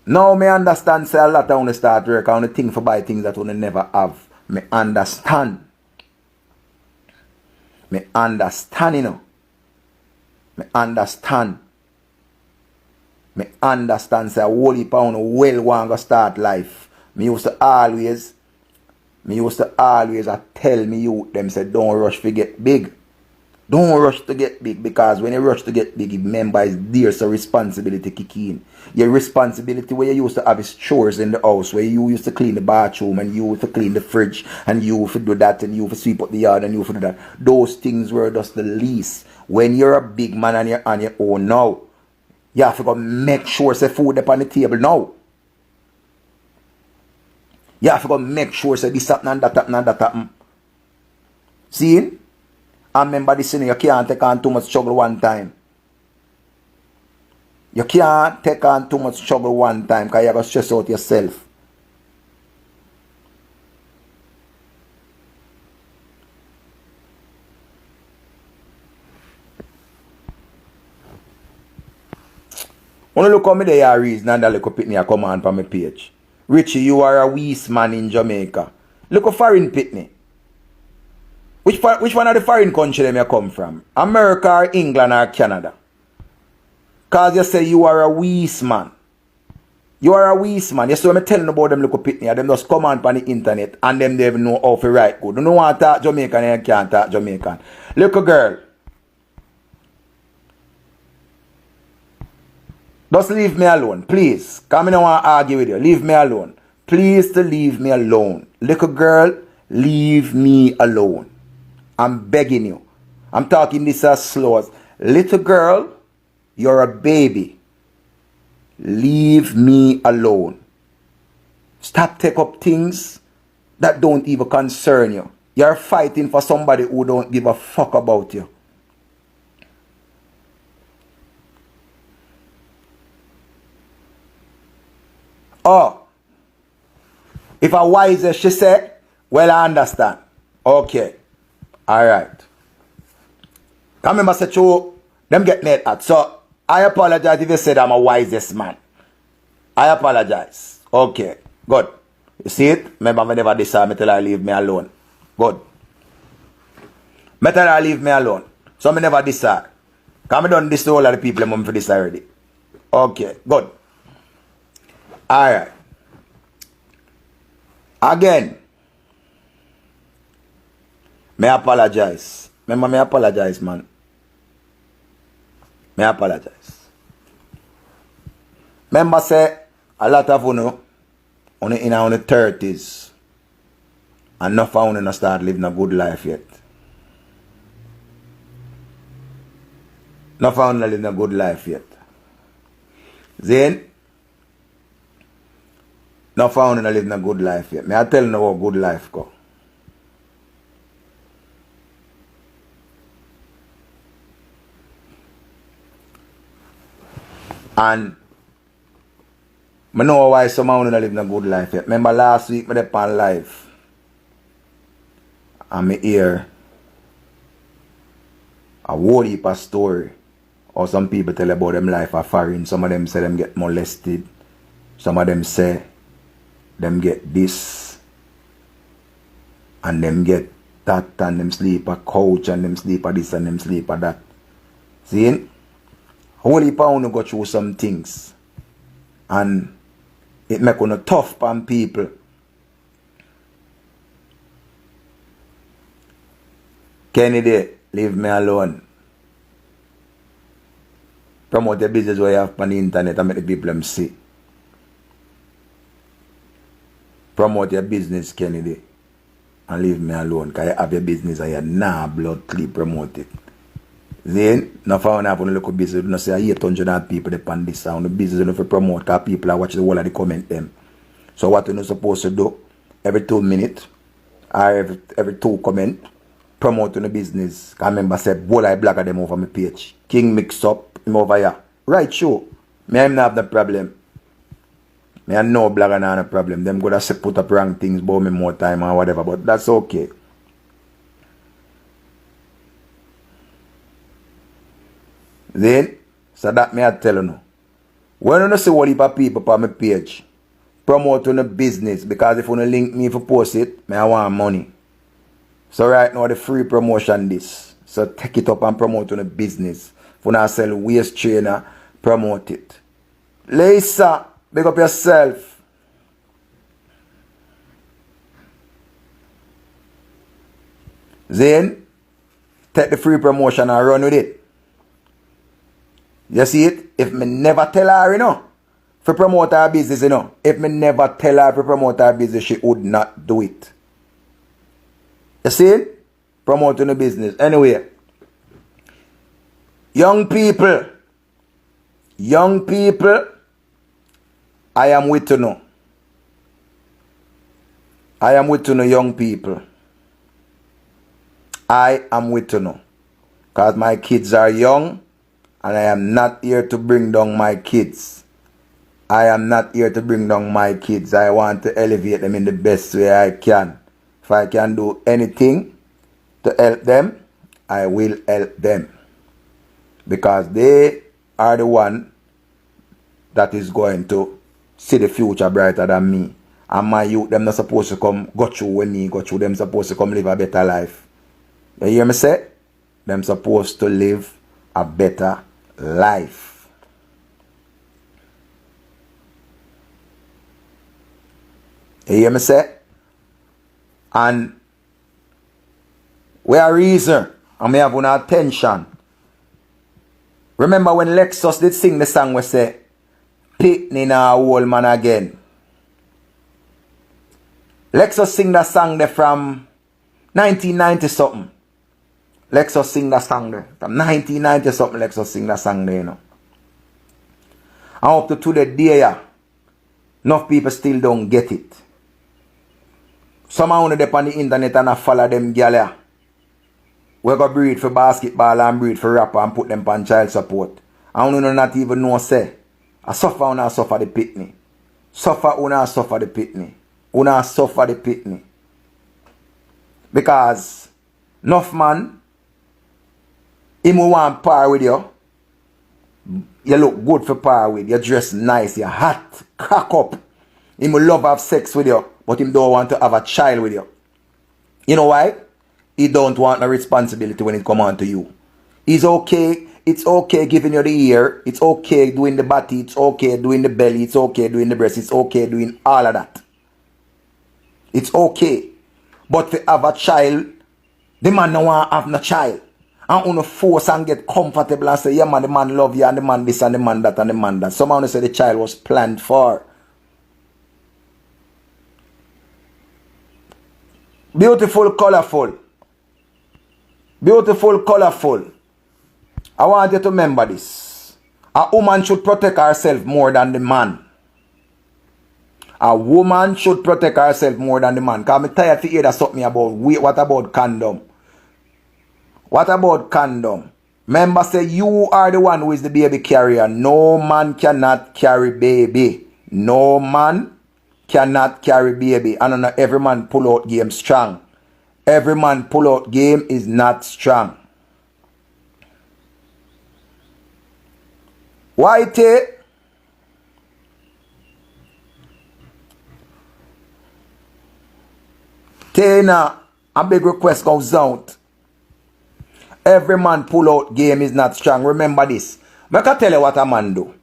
Now I understand say a lot of when start work, I want to think for buy things that we never have. Me understand. Me understand, you know. Me understand. Me understand say a whole heap of well want to start life. Me used to always tell me youth them say don't rush to get big. Don't rush to get big because when you rush to get big, remember it's there's a responsibility kick in. Your responsibility where you used to have is chores in the house, where you used to clean the bathroom and you used to clean the fridge and you used to do that and you used to sweep up the yard and you used to do that. Those things were just the least. When you're a big man and you're on your own now, you have to go make sure say food up on the table now. You have to go make sure say this happen and that happen and that happen. See? And remember this, you can't take on too much struggle one time. You can't take on too much struggle one time because you're going to stress out yourself. When you look at me there, reason and that little pitney come on from my page. Richie, you are a wees man in Jamaica. Look at foreign pitney. Which one of the foreign country them you come from? America or England or Canada? Because you say you are a wees man. You are a waste man. You see what I'm telling about them little pitney. Them just come on the internet and them they even know how to write good. You don't want to talk Jamaican and you can't talk Jamaican. Little girl. Just leave me alone, please. Come in and want to argue with you. Leave me alone. Please to leave me alone. Little girl, leave me alone. I'm begging you. I'm talking this as slow as. Little girl, you're a baby. Leave me alone. Stop take up things that don't even concern you. You're fighting for somebody who don't give a fuck about you. Oh, if a wiser she said, well, I understand. Okay. Alright. I remember say you them get net at. So I apologize if you said I'm a wisest man. I apologize. Okay. Good. You see it? Remember I never decide me tell her leave me alone. Good. Me tell her leave me alone. So me never decide. Because I done this to all of the people I'm for this already. Okay. Good. Alright. Again. Me apologize. Remember me apologize, man. Me apologize. Remember say a lot of you only in our 30s and not found and start living a good life yet. Not found living a good life yet. Then not found and living a good life yet. Me I tell you how good life go. And I know why some of you don't live in a good life yet. Remember last week I was on live. And I hear a whole heap of story. Or some people tell about them life of foreign. Some of them say them get molested. Some of them say them get this. And them get that. And them sleep a couch. And them sleep a this and them sleep a that. See? Whole heap of you go through some things. And it make you tough on people. Kennedy, leave me alone. Promote your business where you have on the internet and make the people them see. Promote your business, Kennedy. And leave me alone. Because you have your business and you nah blood clip promote it. Then, now for have a local business, you don't say 800 people depend this sound. The business you know for promote because people are watching the whole of the comment them. So what you're supposed to do, every 2 minutes, or every 2 comment, promote the business. Because I remember say, whole I blogger them over my page. King mix up him over here. Right, sure. Me I'm not have the problem. Me I know blogger not have a problem. Them go to say put up wrong things about me more time or whatever, but that's okay. Then, so that me I tell you now. When you see what heap of people on my page, promote on the business, because if you link me for post it, me I want money. So right now the free promotion this. So take it up and promote on the business. If you not sell waist trainer, promote it. Lisa, big up yourself. Then, take the free promotion and run with it. You see it? If me never tell her, you know, for promote her business, you know, if me never tell her to promote her business, she would not do it. You see it? Promoting the business. Anyway, young people, I am with you now. I am with you now, young people. I am with you now. Because my kids are young. And I am not here to bring down my kids. I am not here to bring down my kids. I want to elevate them in the best way I can. If I can do anything to help them, I will help them. Because they are the one that is going to see the future brighter than me. And my youth, them not supposed to come go through when me go through. Them supposed to come live a better life. You hear me say? Them supposed to live a better life. You hear me say? And we are reason and me have one attention. Remember when Lexus did sing the song we say, Pitney na old man again. Lexus sing that song there from 1990 something. Lexus sing that song there. From 1990 something Lexus sing that song there, you know. And up to today day, enough people still don't get it. Some of them on the internet and I follow them gyal. We go breed for basketball and breed for rapper and put them on child support. And you not even know say, I suffer when I suffer the pitney. Suffer when I suffer the pitney. When I suffer the pitney. Because enough man, him who want par with you, you look good for par with, you dress nice, you hot, crack up. Him will love have sex with you, but him don't want to have a child with you. You know why? He don't want no responsibility when it come on to you. It's okay giving you the ear, it's okay doing the body, it's okay doing the belly, it's okay doing the breast, it's okay doing all of that. It's okay. But to have a child, the man don't want to have no child. And on force and get comfortable and say, yeah man, the man love you and the man this and the man that and the man that. Someone say the child was planned for. Beautiful, colorful. Beautiful, colorful. I want you to remember this. A woman should protect herself more than the man. A woman should protect herself more than the man. Because I'm tired to hear that something about, what about condom? What about condom? Remember say you are the one who is the baby carrier. No man cannot carry baby. No man cannot carry baby. And not every man pull out game strong. Every man pull out game is not strong. Why take? Tena, a big request goes out. Every man pull out game is not strong. Remember this. I can tell you what a man do.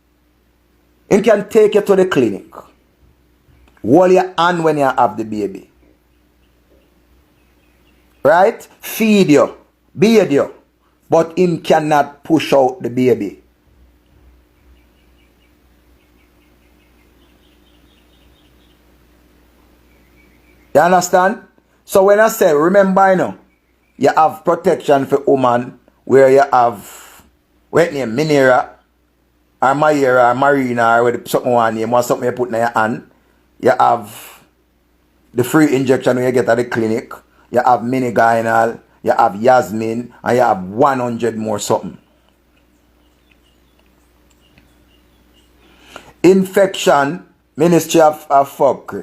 He can take you to the clinic. Hold your hand when you have the baby. Right? Feed you. Bathe you. But him cannot push out the baby. You understand? So when I say, remember, you know, you have protection for woman where you have what name, Minera or Mayera or Marina or something one name or something you put in your hand. You have the free injection when you get at the clinic. You have Miniginal, you have Yasmin, and you have 100 more something. Infection, Ministry of Fuck.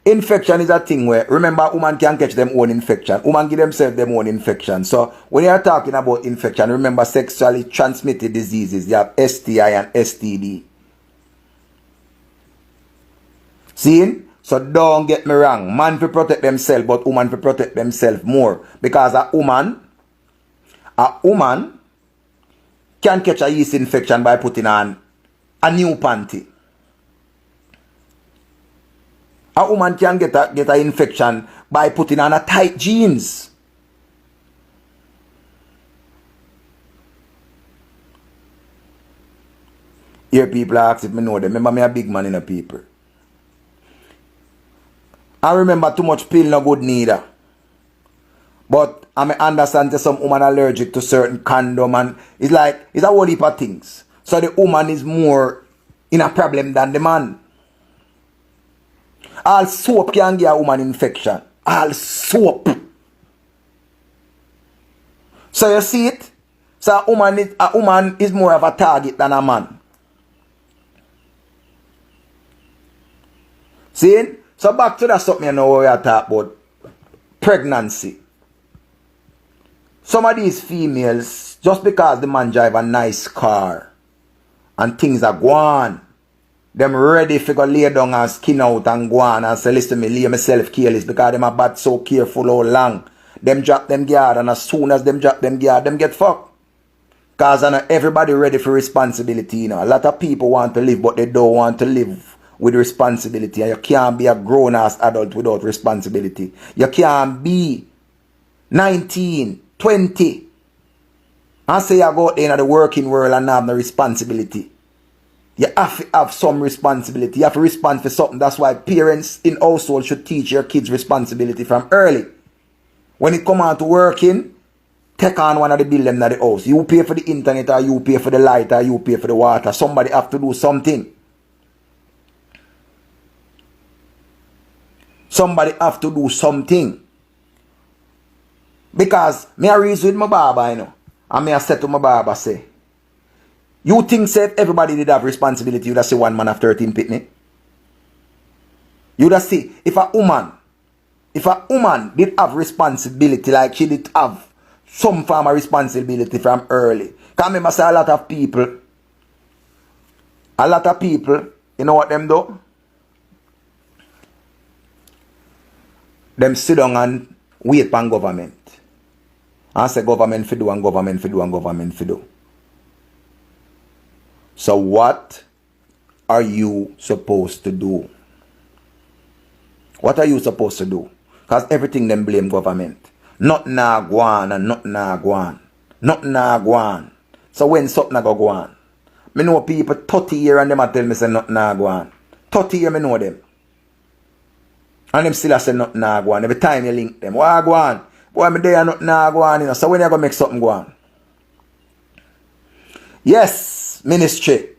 Infection is a thing where, remember, women can catch them own infection. Women give themselves their own infection. So, when you're talking about infection, remember sexually transmitted diseases. You have STI and STD. See? So, don't get me wrong. Man to protect themselves, but woman to protect themselves more. Because a woman can catch a yeast infection by putting on a new panty. A woman can get an infection by putting on a tight jeans. Here people ask if me know them. Remember me a big man in a people. I remember too much pill no good neither. But I may understand that some woman allergic to certain condom and it's like, it's a whole heap of things. So the woman is more in a problem than the man. All soap can give a woman infection. All soap. So you see it? So a woman is more of a target than a man. See? So back to that something you know where we are talking about. Pregnancy. Some of these females, just because the man drive a nice car and things are going, them ready to go lay down and skin out and go on and say, listen to me, lay myself careless because them are bad so careful how long. Them drop them guard and as soon as them drop them guard, them get fucked. Because everybody ready for responsibility, you know. A lot of people want to live but they don't want to live with responsibility. And you can't be a grown-ass adult without responsibility. You can't be 19, 20, and say you go out in the working world and have no responsibility. You have to have some responsibility. You have to respond for something. That's why parents in household should teach your kids responsibility from early. When it come on to working, take on one of the bills in the house. You pay for the internet, or you pay for the light, or you pay for the water. Somebody have to do something. Somebody have to do something. Because me a reason with my barber, you know. And me a said to my barber, say, you think say if everybody did have responsibility, you'd have see one man have 13 pitney? You'd have see, if a woman did have responsibility, like she did have some form of responsibility from early. Because I remember say a lot of people, you know what them do? Them sit down and wait for government. And say government for do and government for do and government for do. So what are you supposed to do? What are you supposed to do? Because everything them blame government. Nothing na go on and nothing na go on. Nothing na go on. So when something go on? Me know people 30 years and them a tell me say nothing na go on. 30 years me know them. And them still a say nothing na go on. Every time you link them, why go on? Boy, me there nothing na go on, you know. So when you go make something go on? Yes, ministry.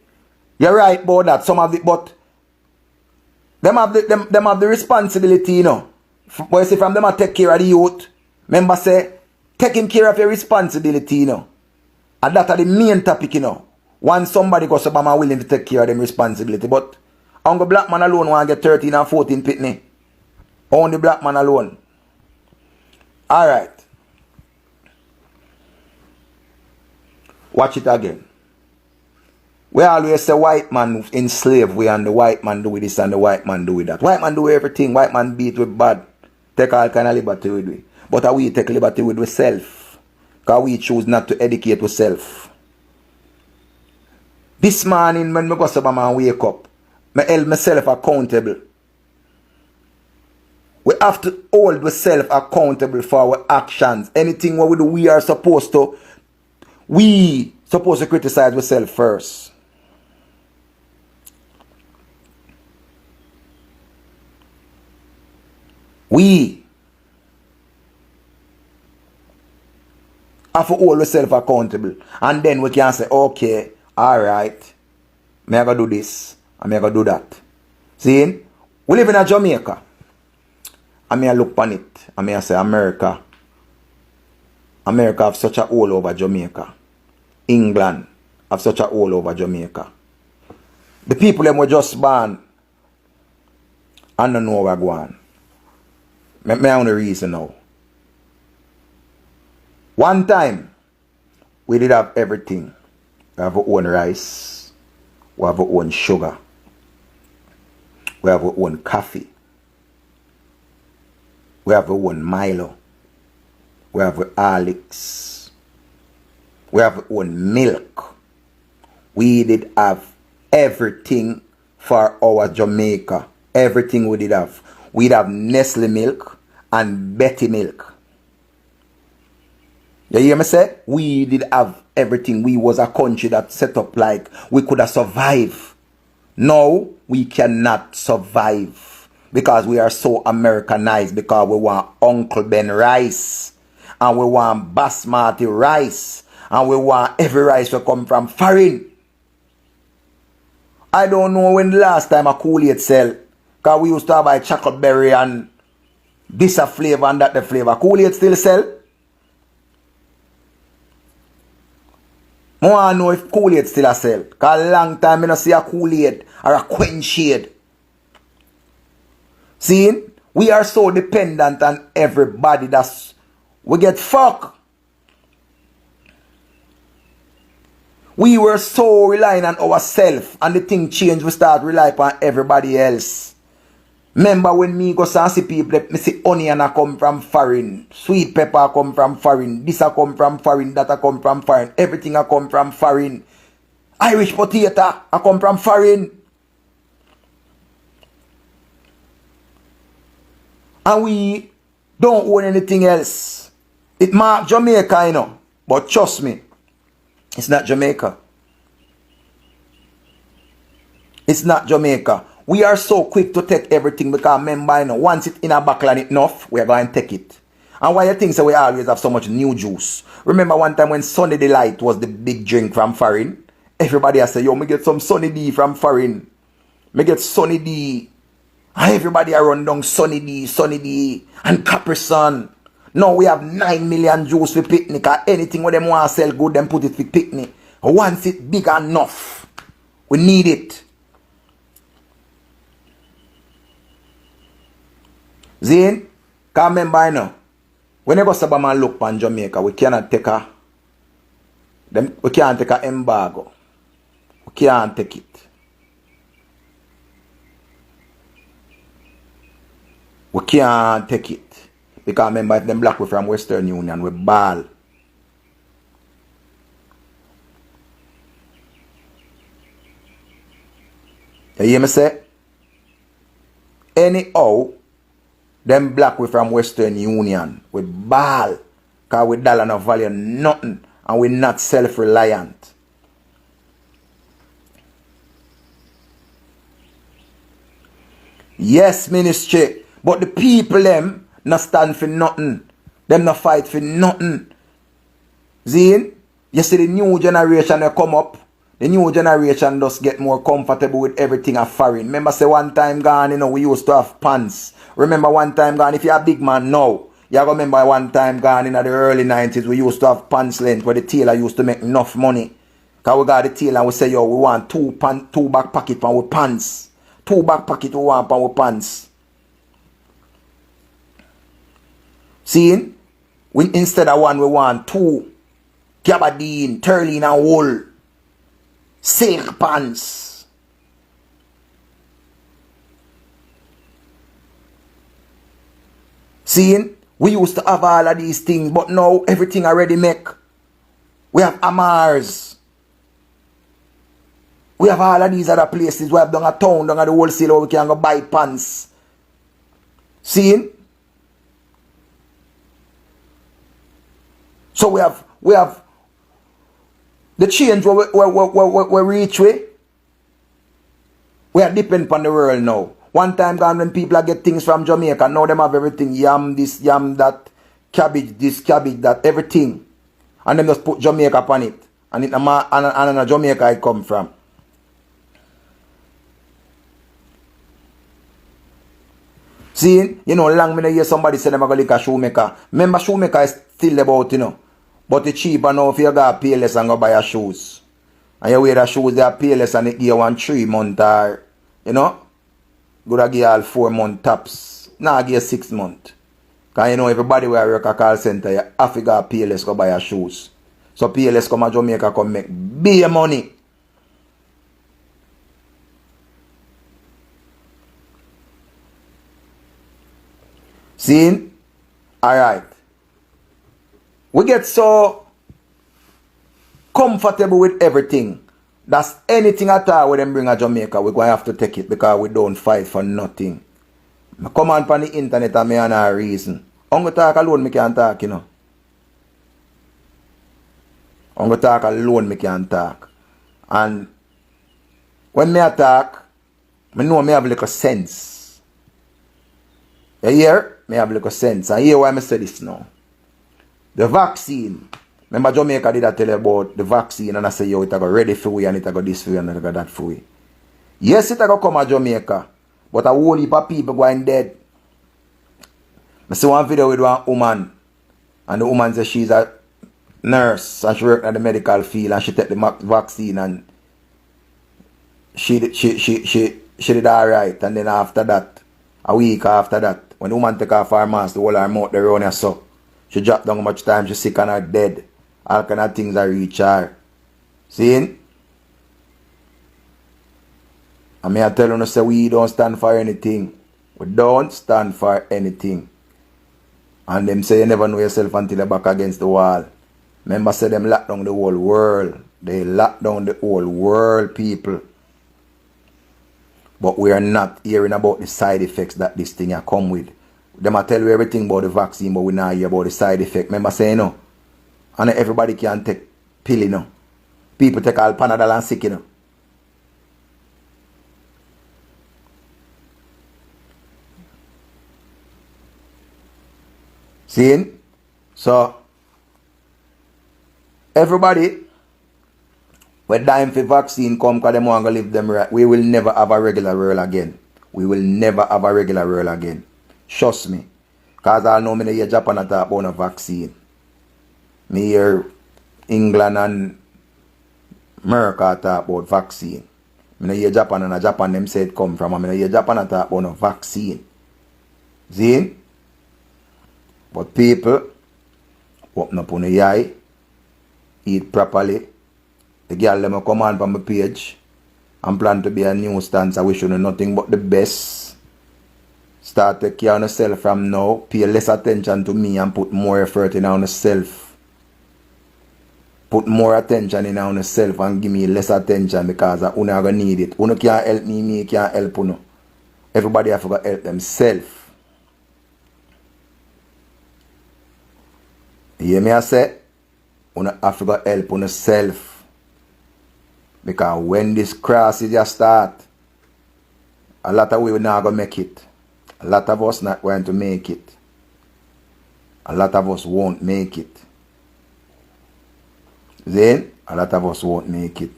You're right about that. Some of it, but them have the responsibility, you know. But you see, from them I take care of the youth. Remember say, taking care of your responsibility, you know. And that are the main topic, you know. Once somebody goes up, I'm willing to take care of them responsibility. But only black man alone want to get 13 and 14 pitney. Only black man alone. Alright. Watch it again. We always say white man enslave we and the white man do with this and the white man do with that. White man do everything. White man beat with bad. Take all kind of liberty with we. But we take liberty with ourselves. Because we choose not to educate ourselves. This morning when I go to and wake up, I hold myself accountable. We have to hold ourselves accountable for our actions. Anything what we do, we are supposed to criticize ourselves first. We have to hold ourselves accountable. And then we can say, okay, alright, I'm going to do this, I'm going to do that. See, we live in Jamaica. I mean, I look on it. I mean, I say America have such a all over Jamaica. England have such a all over Jamaica. The people them were just born and don't know where going. Me only reason now. One time, we did have everything. We have our own rice. We have our own sugar. We have our own coffee. We have our own Milo. We have our Alex. We have our own milk. We did have everything for our Jamaica. Everything we did have. We'd have Nestle milk and Betty milk. You hear me say? We did have everything. We was a country that set up like we could have survived. Now we cannot survive. Because we are so Americanized. Because we want Uncle Ben rice. And we want basmati rice. And we want every rice to come from foreign. I don't know when the last time a Kool-Aid sell. Because we used to buy chocolate berry and this a flavor and that the flavor. Kool-Aid still sell? I want to know if Kool-Aid still a sell. Because a long time I don't see a Kool-Aid or a Quench shade. See, we are so dependent on everybody we get fucked. We were so relying on ourselves and the thing changed, we start relying on everybody else. Remember when me go see people, me see onion a come from foreign, sweet pepper come from foreign, this a come from foreign, that a come from foreign, everything a come from foreign. Irish potato a come from foreign. And we don't own anything else. It marks Jamaica, you know. But trust me, it's not Jamaica. It's not Jamaica. We are so quick to take everything because remember, you know, once it's in a buckle and enough, we are going to take it. And why you think so we always have so much new juice? Remember one time when Sunny Delight was the big drink from foreign? Everybody has said, yo, me get some Sunny D from foreign. Me get Sunny D. And everybody run down Sunny D, and Capri Sun. Now we have 9 million juice for picnic. And anything where them want to sell good, them put it for picnic. Once it big enough, we need it. Zane, can remember now, when you go to Sabama look on Jamaica, we cannot take a embargo. We can't take it. We can't take it. Because remember, if them black we from Western Union, we ball. You hear me say? Anyhow, them black we from Western Union, we ball. Because we dollar no value nothing. And we not self-reliant. Yes, ministry. But the people them not stand for nothing. Them not fight for nothing. Zine, you see the new generation they come up. The new generation just get more comfortable with everything of foreign. Remember say one time gone, you know, we used to have pants. Remember one time gone, if you're a big man now, you remember one time gone in the early 90s, we used to have pants length where the tailor used to make enough money. Because we got the tailor and we say, yo, we want two back pocket for our pants. 2 back pocket we want for our pants. See? Instead of one, we want 2 gabardine, turleen and wool. Silk pants. See? We used to have all of these things, but now everything already make. We have Amars. We have all of these other places. We have down a town, down at the wholesale where we can go buy pants. See? So we have the change where we reach with. We are dependent on the world now. One time gone when people get things from Jamaica, now them have everything. Yam this, yam that, cabbage this, cabbage that, everything. And them just put Jamaica upon it. And in Jamaica it come from. See, you know, long me hear somebody say them are going to lick a shoemaker. Remember, shoemaker is still about, you know. But it's cheaper now if you got payless and go buy your shoes. And you wear the shoes, they are payless and it give you 1 3 month or, you know. Good to give you all 4 month tops. Now give you 6 months. Because you know everybody where work a call center, you have to go payless go buy your shoes. So payless come to Jamaica come make big money. See? Alright. We get so comfortable with everything. That's anything at all when them bring a Jamaica, we're going to have to take it because we don't fight for nothing. I come on the internet and me on a reason. I'm going to talk alone, me can't talk, you know. I'm going to talk alone, me can't talk. And when me attack, I know me have a little sense. You hear? Me have a little sense. And hear why I say this now. The vaccine. Remember Jamaica did I tell you about the vaccine and I say, yo, it go ready for we and it go this for we and it go that for we. Yes, it go come to Jamaica. But a whole heap of people going dead. I see one video with one woman. And the woman says she's a nurse and she worked at the medical field and she took the vaccine and she did alright. And then after that, a week after that, when the woman take off her mask, the whole her mouth they run her so. She dropped down how much time, she sick and her dead. All kind of things are reach her. See? I mean I tell you, say we don't stand for anything. We don't stand for anything. And them say you never know yourself until you're back against the wall. Remember say them lock down the whole world. They lock down the whole world, people. But we are not hearing about the side effects that this thing has come with. Them a tell you everything about the vaccine, but we not hear about the side effect. Remember saying no? And everybody can take pill, you know. People take all Panadol and sick, you know. See? So, everybody, when dying for vaccine come because them want to live them right, we will never have a regular world again. We will never have a regular world again. Trust me. Because I know me hear Japan talk about a vaccine. Me hear England and America talk about vaccine. Me hear Japan and Japan them say it come from. And me hear Japan talk about a vaccine. See? But people, open up on the eye, eat properly. The girl them come on from my page and plan to be a new stance. I wish you know nothing but the best. Start take care of yourself from now. Pay less attention to me and put more effort in on yourself. Put more attention in on yourself and give me less attention because I una gonna need it. Una can't help me can't help uno. Everybody have to help themselves. You hear me I say? Una have to help on yourself. Because when this crisis just start, a lot of we will not going to make it. A lot of us not going to make it. A lot of us won't make it. Then, a lot of us won't make it.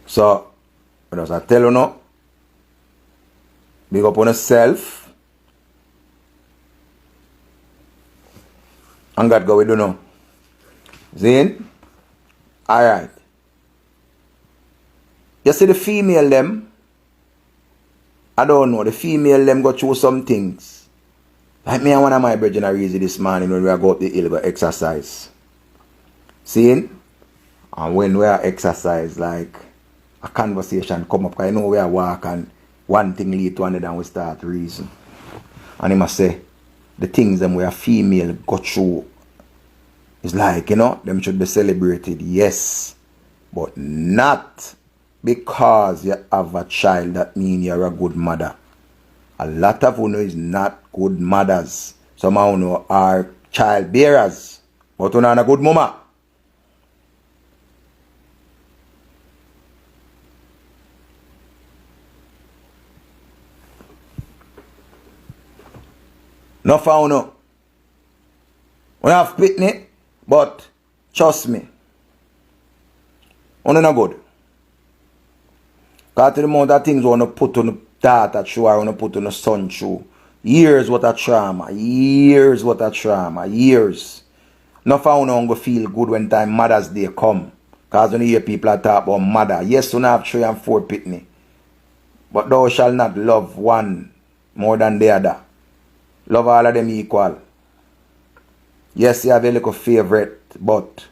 So, as I tell you now, big up on yourself. And God go we do know. Zane? Alright. You see the female them? I don't know. The female them go through some things. Like me and one of my brethren are easy this morning when we are go up the hill go exercise. Seeing? And when we are exercise, like a conversation come up, because I know we are walk and one thing lead to another and we start reason. And he must say, the things them where female go through is like, you know, them should be celebrated, yes. But not because you have a child that mean you're a good mother. A lot of you know is not good mothers. Some of you know are child bearers. But you not a good mama. No found no. We have pitney, but trust me. Only not good. Because the amount of things you want to put on the daughter through or want to put on the son through. Years what a trauma. Years what a trauma. Years. No found no go feel good when time Mother's Day come. Because when you hear people talk about mother. Yes, you have 3 and 4 pitney. But thou shall not love one more than the other. Love all of them equal. Yes, you have a little favorite, but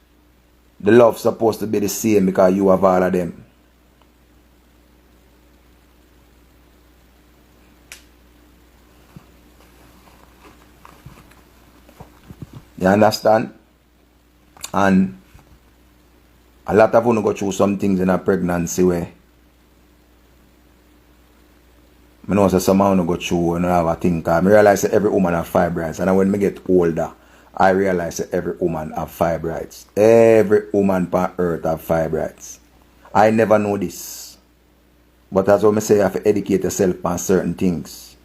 the love supposed to be the same because you have all of them. You understand? And a lot of you go through some things in a pregnancy where I know some of go through and have a thing. I realize that every woman have fibroids. And when I get older, I realize that every woman have fibroids. Every woman on earth have fibroids. I never know this. But as I say, you have to educate yourself on certain things.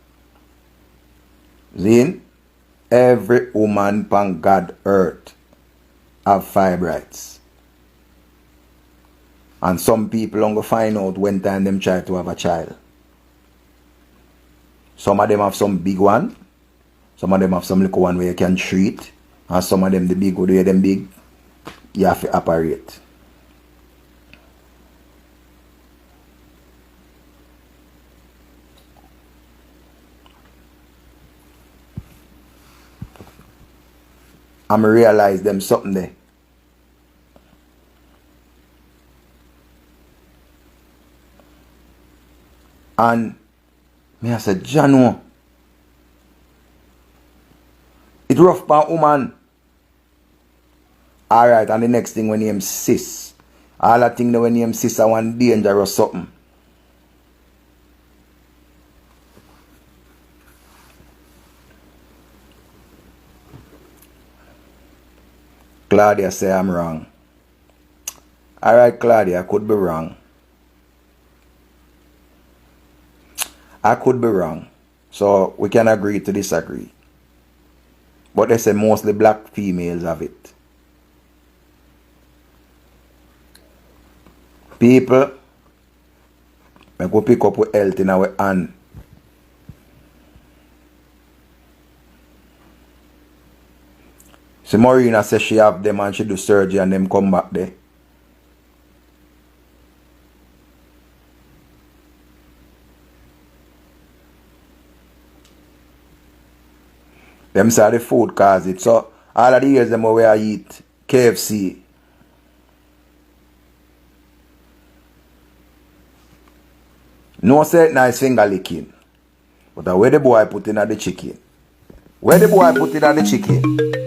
See? Every woman on God earth have fibroids. And some people don't go find out when time them try to have a child. Some of them have some big one. Some of them have some little one where you can treat. And some of them the big one where them big, you have to operate. And I realize them something there. And me I said, Jano, it rough for woman. Alright, and the next thing when him sis. All that thing that when him sis are one dangerous something. Claudia say I'm wrong. Alright, Claudia, I could be wrong. I could be wrong. So we can agree to disagree. But they say mostly black females have it. People, I go pick up with health in our hand. So Marina says she have them and she do surgery and them come back there. Them say the food cause it. So all of the years them where I eat KFC. No say nice finger licking. But where the boy put in at the chicken? Where the boy put in at the chicken?